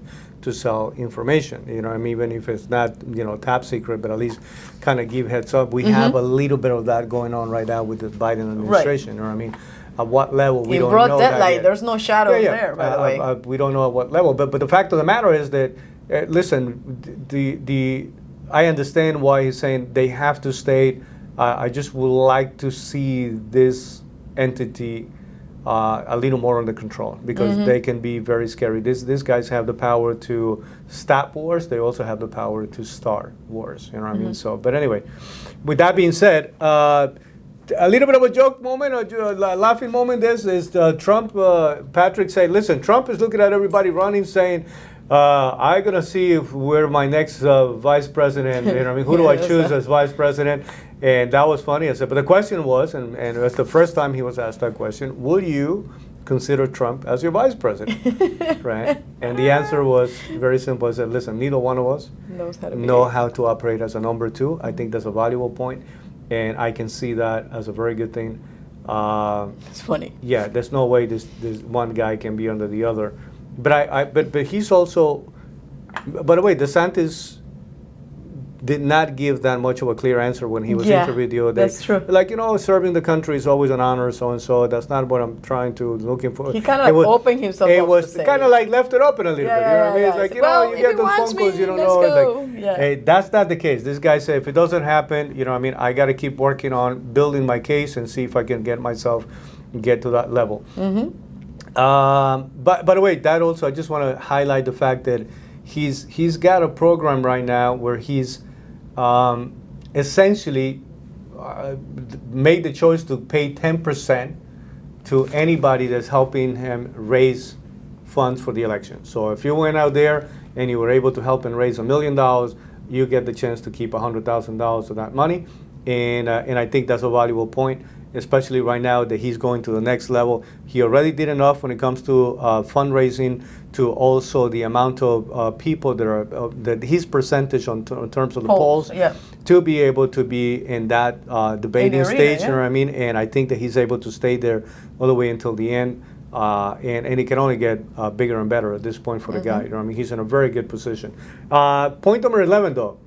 S1: to sell information. You know, I mean, even if it's not top secret, but at least kind of give heads up. We have a little bit of that going on right now with the Biden administration. You know what I mean? At what level, we don't know. In broad daylight,
S2: there's no shadows there, by the way.
S1: We don't know at what level. But the fact of the matter is that, listen, I understand why he's saying they have to stay. I just would like to see this entity a little more under control, because they can be very scary. These guys have the power to stop wars. They also have the power to start wars. You know what I mean? So, but anyway, with that being said, a little bit of a joke moment, or a laughing moment. This is Trump. Patrick said, listen, Trump is looking at everybody running, saying, I'm going to see if we're my next vice president. You know what I mean? Who do I choose as vice president? And that was funny. I said, but the question was, and it was the first time he was asked that question, will you consider Trump as your vice president? Right? And the answer was very simple. I said, listen, neither one of us know how to operate as a number two. I think that's a valuable point. And I can see that as a very good thing.
S2: It's funny.
S1: Yeah, there's no way this one guy can be under the other. But he's also, by the way, DeSantis did not give that much of a clear answer when he was interviewed the other day. That's true. Like, serving the country is always an honor, so and so. That's not what I'm looking for.
S2: He kind of opened himself up.
S1: It was kind of like left it open a little bit. You know what I mean? It's like, you get those phone calls, you don't know. Hey, that's not the case. This guy said, if it doesn't happen, you know what I mean, I got to keep working on building my case and see if I can get to that level. But by the way, that also, I just want to highlight the fact that he's got a program right now where he's essentially made the choice to pay 10% to anybody that's helping him raise funds for the election. So if you went out there and you were able to help and raise $1 million, you get the chance to keep $100,000 of that money. And I think that's a valuable point, especially right now that he's going to the next level. He already did enough when it comes to fundraising, to also the amount of people that are that his percentage in terms of the polls, to be able to be in that debating stage. You know what I mean? And I think that he's able to stay there all the way until the end. And it can only get bigger and better at this point for the guy. You know what I mean? He's in a very good position. Point number 11, though,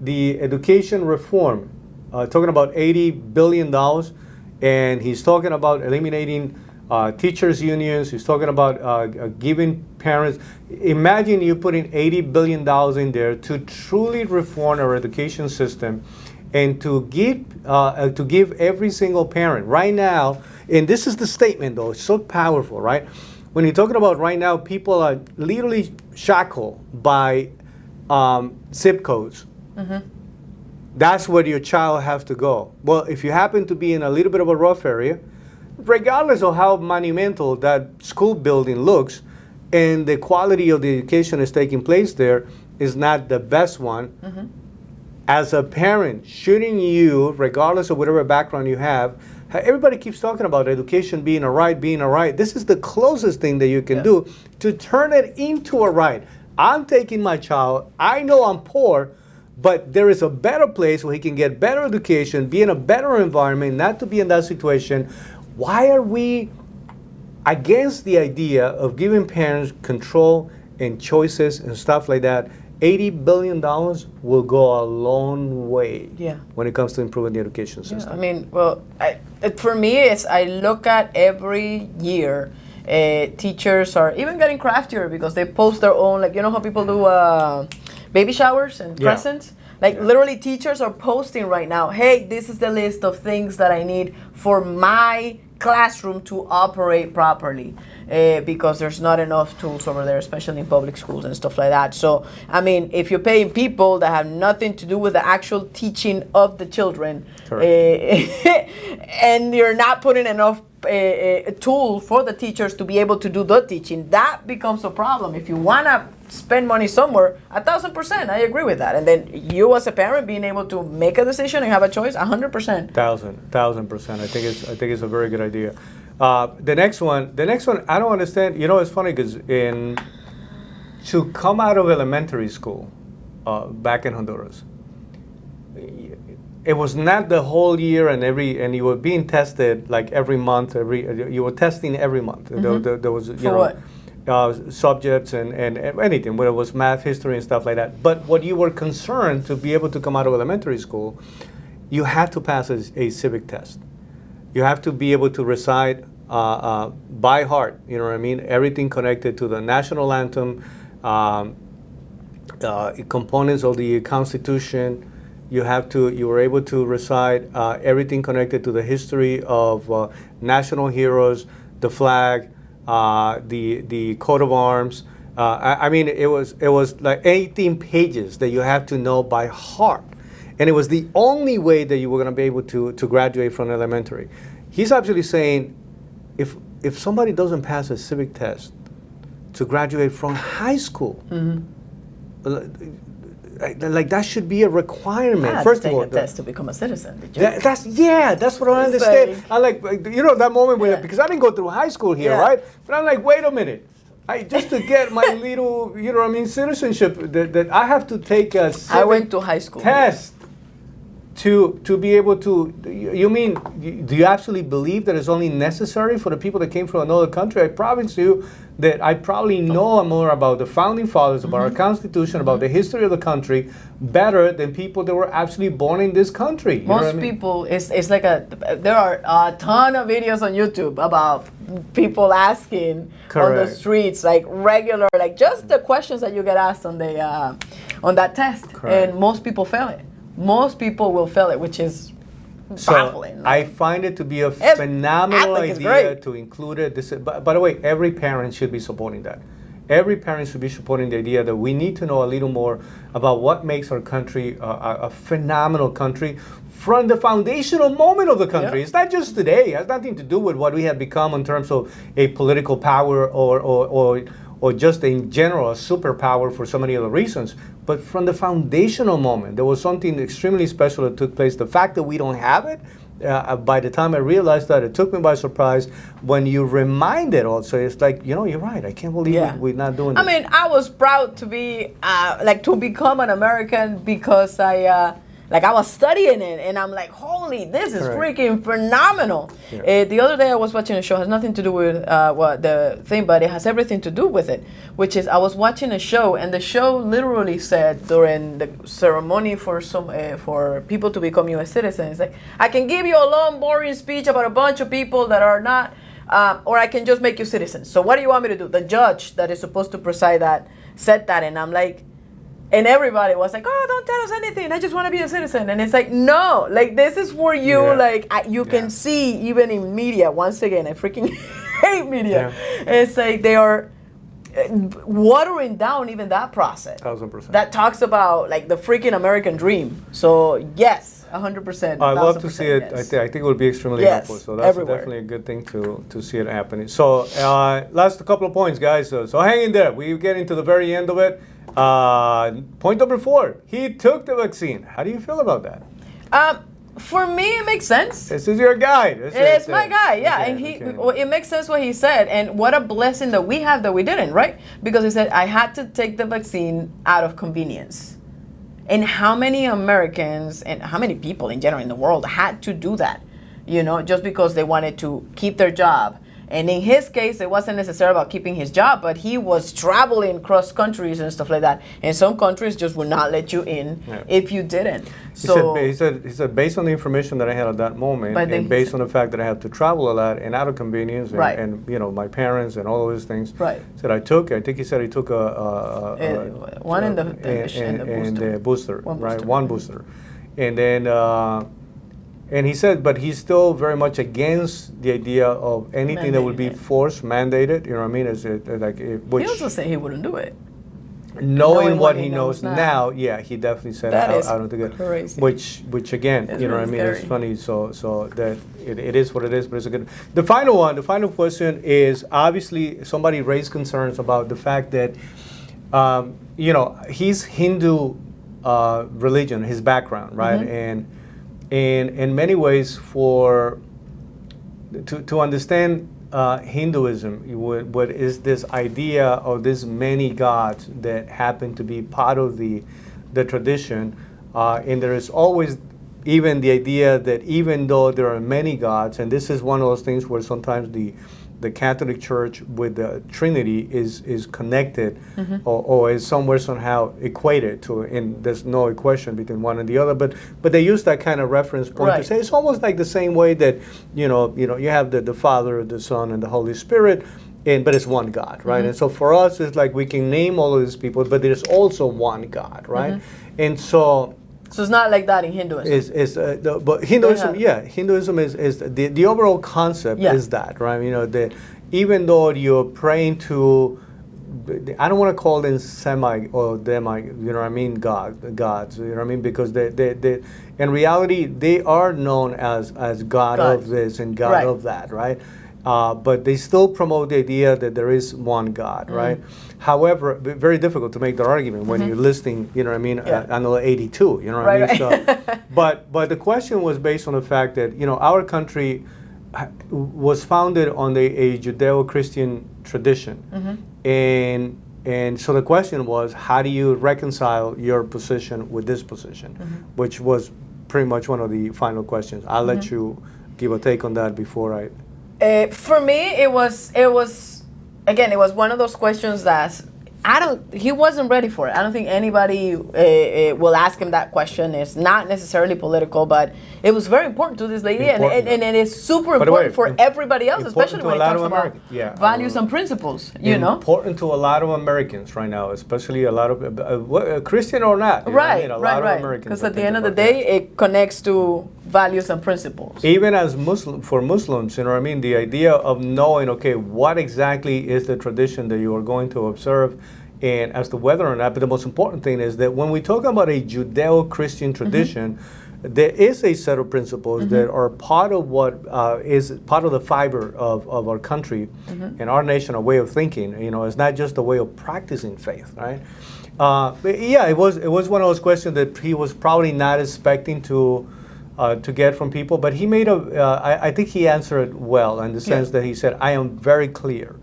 S1: the education reform. Talking about $80 billion, and he's talking about eliminating teachers' unions. He's talking about giving parents. Imagine you putting $80 billion in there to truly reform our education system, and to give every single parent right now. And this is the statement, though. It's so powerful, right? When you're talking about right now, people are literally shackled by zip codes. That's where your child has to go. Well, if you happen to be in a little bit of a rough area, regardless of how monumental that school building looks, and the quality of the education is taking place there is not the best one, as a parent, shouldn't you, regardless of whatever background you have, everybody keeps talking about education being a right, This is the closest thing that you can do to turn it into a right. I'm taking my child, I know I'm poor, but there is a better place where he can get better education, be in a better environment, not to be in that situation. Why are we against the idea of giving parents control and choices and stuff like that? $80 billion will go a long way when it comes to improving the education system.
S2: I mean, well, for me, I look at every year, teachers are even getting craftier because they post their own, like, you know how people do baby showers and presents? Like, literally, teachers are posting right now, hey, this is the list of things that I need for my classroom to operate properly, because there's not enough tools over there, especially in public schools and stuff like that. So, I mean, if you're paying people that have nothing to do with the actual teaching of the children, and you're not putting enough a tool for the teachers to be able to do the teaching, that becomes a problem. If you want to spend money somewhere, 1,000%, I agree with that. And then you as a parent being able to make a decision and have a choice, 100%.
S1: 1,000%. I think it's a very good idea. The next one, I don't understand. You know, it's funny because to come out of elementary school back in Honduras, it was not the whole year and you were being tested like every month. You were testing every month. There was subjects and anything, whether it was math, history, and stuff like that. But what you were concerned to be able to come out of elementary school, you had to pass a civic test. You have to be able to recite by heart. You know what I mean? Everything connected to the national anthem, components of the Constitution. You were able to recite everything connected to the history of national heroes, the flag, the coat of arms. I mean, it was like 18 pages that you have to know by heart, and it was the only way that you were going to be able to graduate from elementary. He's actually saying, if somebody doesn't pass a civic test to graduate from high school. Like that should be a requirement.
S2: First of all, a test to become a citizen. Did you?
S1: That's what I understand. I like that moment when because I didn't go through high school here, right? But I'm like, wait a minute, just to get my little, citizenship, that I have to take a civic
S2: I went to high school
S1: test to be able to. You mean, do you actually believe that it's only necessary for the people that came from another country? I promise you that I probably know more about the founding fathers, about our Constitution, about the history of the country, better than people that were actually born in this country.
S2: Most people, it's like there are a ton of videos on YouTube about people asking on the streets, like regular, like just the questions that you get asked on that test. Correct. And most people fail it. Most people will fail it, which is baffling.
S1: I find it to be a phenomenal idea to include it. By the way, every parent should be supporting that. Every parent should be supporting the idea that we need to know a little more about what makes our country a phenomenal country from the foundational moment of the country. It's not just today. It has nothing to do with what we have become in terms of a political power or or just in general a superpower for so many other reasons. But from the foundational moment, there was something extremely special that took place. The fact that we don't have it, by the time I realized that, it took me by surprise. When you remind it also, it's like, you're right. I can't believe we're not doing this.
S2: I mean, I was proud to be, to become an American because I was studying it, and I'm like, holy, this is freaking phenomenal.
S1: Yeah.
S2: The other day I was watching a show, it has nothing to do with the thing, but it has everything to do with it, which is I was watching a show, and the show literally said during the ceremony for people to become U.S. citizens, like, I can give you a long, boring speech about a bunch of people that are not, or I can just make you citizens. So what do you want me to do? The judge that is supposed to preside that said that, and I'm like, and everybody was like, oh, don't tell us anything. I just want to be a citizen. And it's like, no, like, this is for you. Like, you can see even in media, once again, I freaking hate media. Yeah. It's like they are watering down even that process.
S1: 1,000%.
S2: That talks about, like, the freaking American dream. So, yes, 100%.
S1: I love to see it.
S2: Yes.
S1: I think it will be extremely helpful. So that's definitely a good thing to see it happening. So last couple of points, guys. So hang in there. We're getting to the very end of it. Point number 4, he took the vaccine. How do you feel about that?
S2: For me, it makes sense.
S1: This is your guy.
S2: It's my guy, yeah. Okay, and it makes sense what he said. And what a blessing that we have that we didn't, right? Because he said, I had to take the vaccine out of convenience. And how many Americans and how many people in general in the world had to do that, just because they wanted to keep their job. And in his case, it wasn't necessarily about keeping his job, but he was traveling cross countries and stuff like that. And some countries just would not let you in if you didn't.
S1: He said, based on the information that I had at that moment, and based on the fact that I had to travel a lot and out of convenience, and my parents and all those things, said I think he said he took
S2: one in the booster.
S1: One booster. And then... and he said, but he's still very much against the idea of anything that would be forced, mandated. You know what I mean?
S2: He also said he wouldn't do it.
S1: Knowing what he knows now, he definitely said, I don't think it.
S2: Crazy.
S1: Which again,
S2: it's
S1: what I
S2: really
S1: mean?
S2: scary.
S1: It's funny. So that it is what it is, but it's a good. The final question is, obviously somebody raised concerns about the fact that, his Hindu religion, his background, right, and in many ways, to understand Hinduism, what is this idea of these many gods that happen to be part of the tradition, and there is always even the idea that even though there are many gods, and this is one of those things where sometimes the Catholic Church with the Trinity is connected, or is somewhere somehow equated to, and there's no equation between one and the other. But they use that kind of reference point to say it's almost like the same way that you have the Father, the Son, and the Holy Spirit, but it's one God, right? And so for us, it's like we can name all of these people, but there's also one God, right? And so.
S2: So it's not like that in Hinduism.
S1: But Hinduism, Hinduism is the overall concept is that, right? Even though you're praying to, I don't want to call them semi or demi, gods, because they in reality they are known as God of this and God of that, right? But they still promote the idea that there is one God, right? However, very difficult to make the argument when you're listing, another 82, So, but the question was based on the fact that, our country was founded on a Judeo-Christian tradition. And so the question was, how do you reconcile your position with this position? Which was pretty much one of the final questions. I'll let you give a take on that before I...
S2: For me, it was one of those questions that he wasn't ready for it. I don't think anybody will ask him that question. It's not necessarily political, but it was very important to this lady, and it is super important for everyody else, especially when it talks about values and principles,
S1: Important to a lot of Americans right now, especially a lot of, Christian or not.
S2: Right.
S1: A lot of Americans.
S2: Because at the end of the day, it connects to values and principles.
S1: Even as for Muslims, the idea of knowing, okay, what exactly is the tradition that you are going to observe, and as to whether or not, but the most important thing is that when we talk about a Judeo-Christian tradition, there is a set of principles that are part of what is part of the fiber of our country and our nation, a way of thinking. It's not just a way of practicing faith, right? But yeah, it was one of those questions that he was probably not expecting to get from people, but he made I think he answered it well in the sense that he said, I am very clear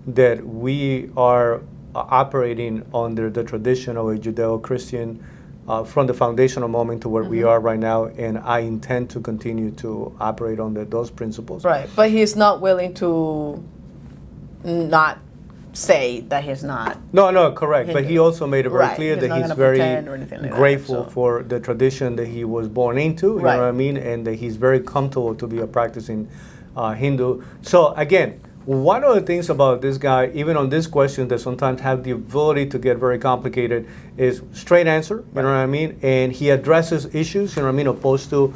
S1: that we are operating under the tradition of a Judeo-Christian from the foundational moment to where we are right now, and I intend to continue to operate under those principles.
S2: Right, but he's not willing to not say that he's not.
S1: No, correct. But he also made it very clear
S2: He's
S1: that
S2: not
S1: he's
S2: gonna
S1: very
S2: pretend or anything like
S1: grateful
S2: that, so.
S1: for the tradition that he was born into, you know what I mean? And that he's very comfortable to be a practicing Hindu. So again, one of the things about this guy, even on this question that sometimes have the ability to get very complicated, is straight answer, you know what I mean? And he addresses issues, you know what I mean, opposed to,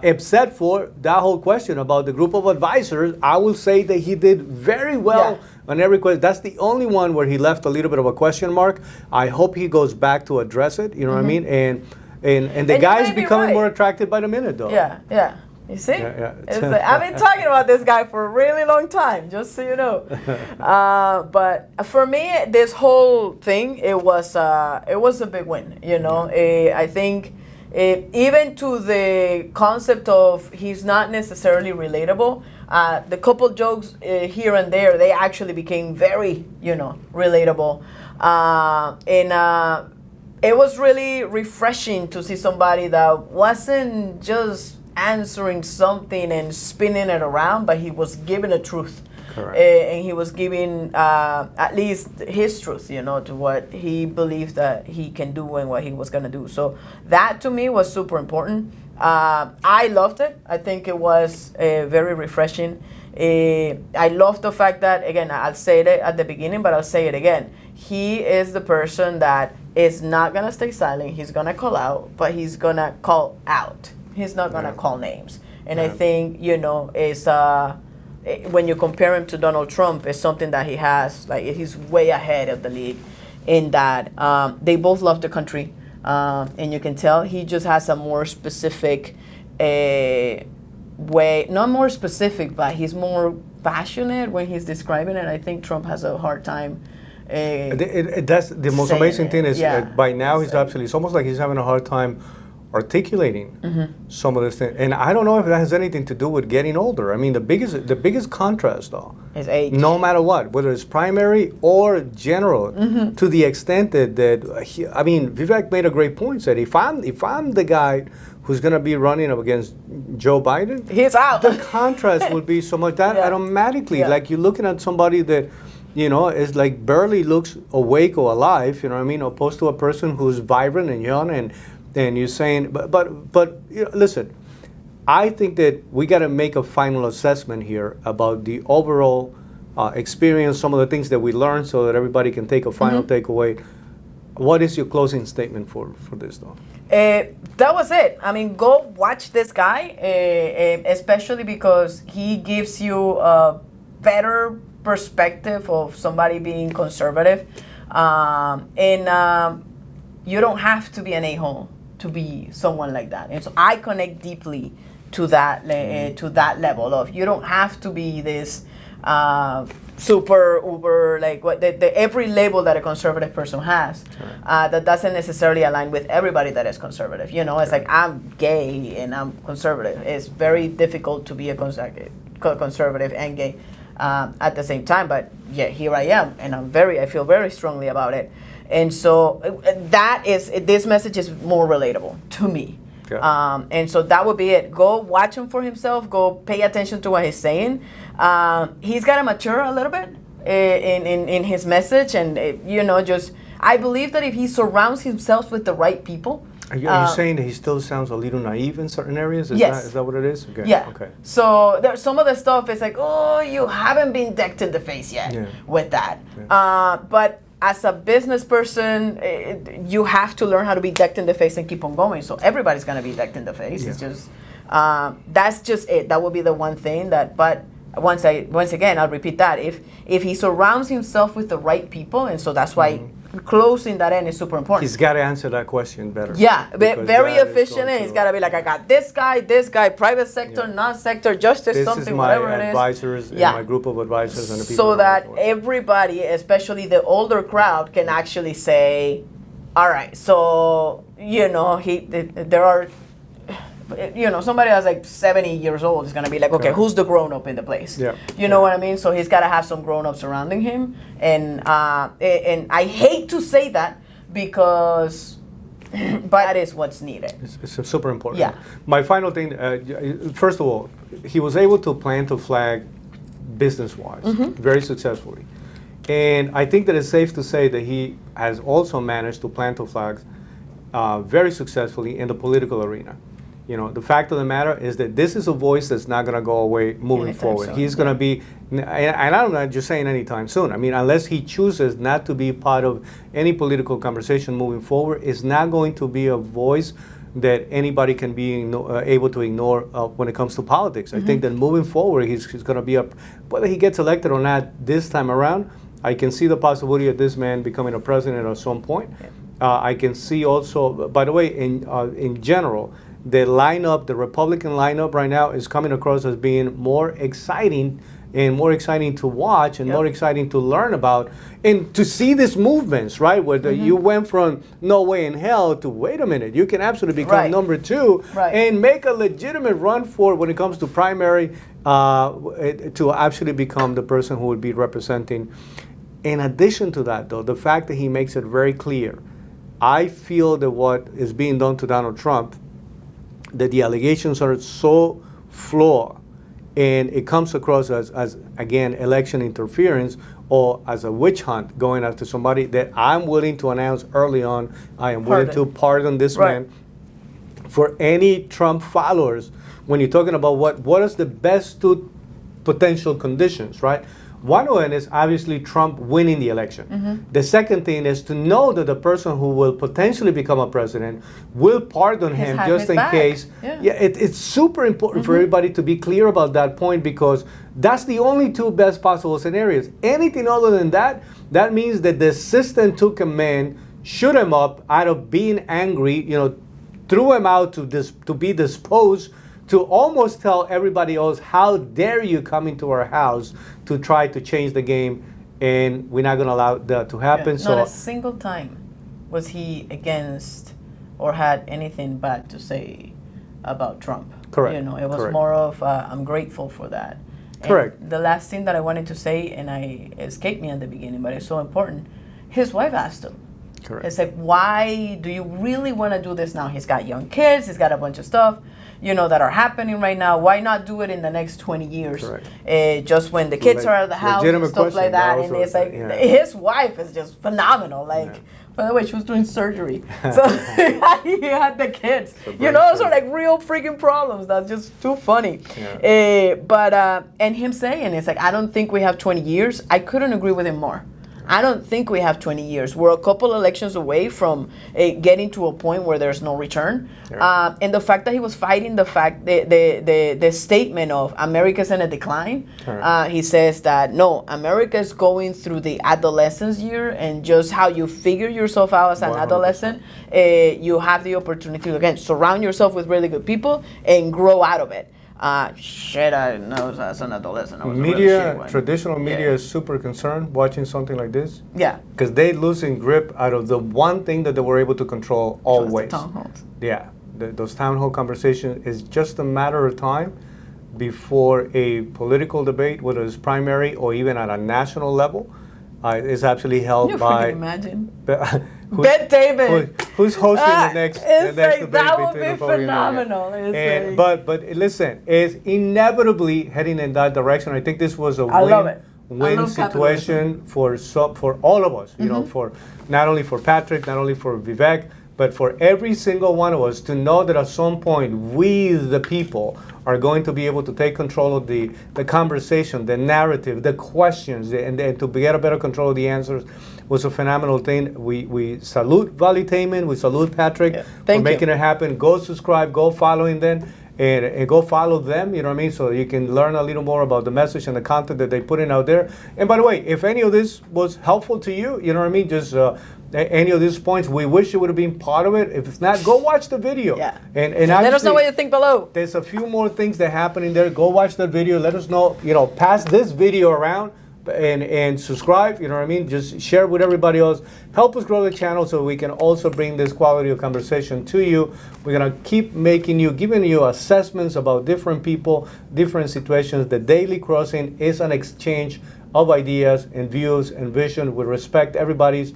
S1: except for that whole question about the group of advisors, I will say that he did very well on every question. That's the only one where he left a little bit of a question mark. I hope he goes back to address it, you know what I mean? And the guy's becoming more attractive by the minute, though.
S2: Yeah. You see?
S1: It's
S2: like, I've been talking about this guy for a really long time, just so you know. But for me, this whole thing, it was a big win. I think even to the concept of he's not necessarily relatable. The couple jokes here and there, they actually became very, relatable. And it was really refreshing to see somebody that wasn't just answering something and spinning it around, but he was giving the truth.
S1: Correct.
S2: And he was giving at least his truth, to what he believed that he can do and what he was going to do. So that to me was super important. I loved it. I think it was very refreshing. I love the fact that, again, I'll say it at the beginning, but I'll say it again. He is the person that is not going to stay silent. He's going to call out, but he's going to call out. He's not going to call names. And I think, it's when you compare him to Donald Trump, it's something that he has, like he's way ahead of the league in that they both love the country. And you can tell he just has a more specific way, not more specific, but he's more passionate when he's describing it. I think Trump has a hard time.
S1: That's the most amazing thing is by now it's almost like he's having a hard time articulating some of this thing, and I don't know if that has anything to do with getting older. I mean, the biggest contrast, though,
S2: is age.
S1: No matter what, whether it's primary or general, to the extent that Vivek made a great point. Said if I'm the guy who's going to be running up against Joe Biden,
S2: he's out.
S1: The contrast would be so much that automatically, like you're looking at somebody that, is like barely looks awake or alive. You know what I mean? Opposed to a person who's vibrant and young and you're saying, but listen, I think that we got to make a final assessment here about the overall experience, some of the things that we learned, so that everybody can take a final takeaway. What is your closing statement for this, though?
S2: That was it. I mean, go watch this guy, especially because he gives you a better perspective of somebody being conservative, and you don't have to be an a-hole to be someone like that. And so I connect deeply to that level of, you don't have to be this super uber, like what the every label that a conservative person has, that doesn't necessarily align with everybody that is conservative. It's like, I'm gay and I'm conservative. It's very difficult to be a conservative and gay at the same time, but yeah, here I am, and I feel very strongly about it. And so this message is more relatable to me. Okay. And so that would be it. Go watch him for himself. Go pay attention to what he's saying. He's got to mature a little bit in his message. And, I believe that if he surrounds himself with the right people.
S1: Are you saying that he still sounds a little naive in certain areas? Is that what it is? Okay.
S2: Yeah.
S1: Okay.
S2: So there's some of the stuff is like, oh, you haven't been decked in the face yet with that. Yeah. But as a business person, you have to learn how to be decked in the face and keep on going. So everybody's going to be decked in the face. Yeah. It's just, that's just it. That would be the one thing that, but once again, I'll repeat that. If he surrounds himself with the right people, and so that's why closing that end is super important.
S1: He's got to answer that question better.
S2: Yeah, very efficiently. He's got to be like, I got this guy, private sector, non-sector, justice,
S1: this
S2: something,
S1: is my
S2: whatever it is.
S1: advisors and my group of advisors and the people.
S2: So that everybody, especially the older crowd, can actually say, all right, so, there are, somebody that's like 70 years old is going to be like, okay, who's the grown-up in the place?
S1: Yeah.
S2: You know what I mean? So he's got to have some grown-ups surrounding him. And I hate to say that because, but that is what's needed.
S1: It's super important.
S2: Yeah.
S1: My final thing, first of all, he was able to plant a flag business-wise very successfully. And I think that it's safe to say that he has also managed to plant the flags very successfully in the political arena. The fact of the matter is that this is a voice that's not going to go away moving forward. Soon. He's going to be, and I'm not just saying anytime soon. I mean, unless he chooses not to be part of any political conversation moving forward, it's not going to be a voice that anybody can be able to ignore when it comes to politics. I think that moving forward, he's going to be whether he gets elected or not this time around, I can see the possibility of this man becoming a president at some point. I can see also, by the way, in general, the Republican lineup right now is coming across as being more exciting and more exciting to watch and more exciting to learn about and to see these movements, right? Where you went from no way in hell to wait a minute, you can absolutely become number two and make a legitimate run for when it comes to primary to actually become the person who would be representing. In addition to that, though, the fact that he makes it very clear, I feel that what is being done to Donald Trump, that the allegations are so flawed and it comes across as again, election interference or as a witch hunt going after somebody, that I'm willing to announce early on, I am willing to pardon this man. For any Trump followers, when you're talking about what is the best two potential conditions, right? One of them is obviously Trump winning the election. The second thing is to know that the person who will potentially become a president will pardon him just in case. It's super important for everybody to be clear about that point, because that's the only two best possible scenarios. Anything other than that, that means that the system took a man, shoot him up out of being angry, threw him out to be disposed, to almost tell everybody else, how dare you come into our house to try to change the game, and we're not going to allow that to happen.
S2: Not a single time was he against or had anything bad to say about Trump.
S1: Correct.
S2: It was more of, I'm grateful for that.
S1: Correct.
S2: And the last thing that I wanted to say, and it escaped me at the beginning, but it's so important, his wife asked him.
S1: Correct.
S2: It's like, why do you really want to do this now? He's got young kids, he's got a bunch of stuff, that are happening right now. Why not do it in the next 20 years? Just when the kids are out of the house and stuff like that. And it's like, his wife is just phenomenal. Like, by the way, she was doing surgery. So he had the kids. Those are like real freaking problems. That's just too funny. And him saying, it's like, I don't think we have 20 years. I couldn't agree with him more. I don't think we have 20 years. We're a couple elections away from getting to a point where there's no return. And the fact that he was fighting the statement of America's in a decline, he says that, no, America is going through the adolescence year, and just how you figure yourself out as an 100%. Adolescent, you have the opportunity to, again, surround yourself with really good people and grow out of it. I know as an adolescent.
S1: Traditional media is super concerned watching something like this.
S2: Yeah.
S1: Because they losing grip out of the one thing that they were able to control always.
S2: The town halls.
S1: Yeah. Those town hall conversations is just a matter of time before a political debate, whether it's primary or even at a national level, is actually held by.
S2: Can you imagine? Bet David.
S1: Who's hosting the next debate?
S2: That would be phenomenal.
S1: But listen, it's inevitably heading in that direction. I think this was a win situation for all of us. For not only for Patrick, not only for Vivek, but for every single one of us to know that at some point we, the people, are going to be able to take control of the conversation, the narrative, the questions, and to get a better control of the answers was a phenomenal thing. We salute Valuetainment, we salute Patrick for making it happen. Go subscribe, go following them. and go follow them, you know what I mean, so you can learn a little more about the message and the content that they're putting out there. And by the way, if any of this was helpful to you, you know what I mean, just any of these points, we wish you would have been part of it. If it's not, go watch the video.
S2: Yeah.
S1: And
S2: let us know what you think below.
S1: There's a few more things that happen in there. Go watch that video. Let us know, you know, pass this video around and subscribe, you know what I mean? Just share with everybody else. Help us grow the channel so we can also bring this quality of conversation to you. We're going to keep giving you assessments about different people, different situations. The Daily Crossing is an exchange of ideas and views and vision. We respect everybody's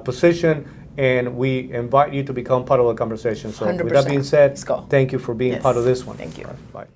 S1: position, and we invite you to become part of the conversation. So
S2: 100%.
S1: with that being said,
S2: Let's go.
S1: thank you for being part of this one.
S2: Thank you.
S1: Bye.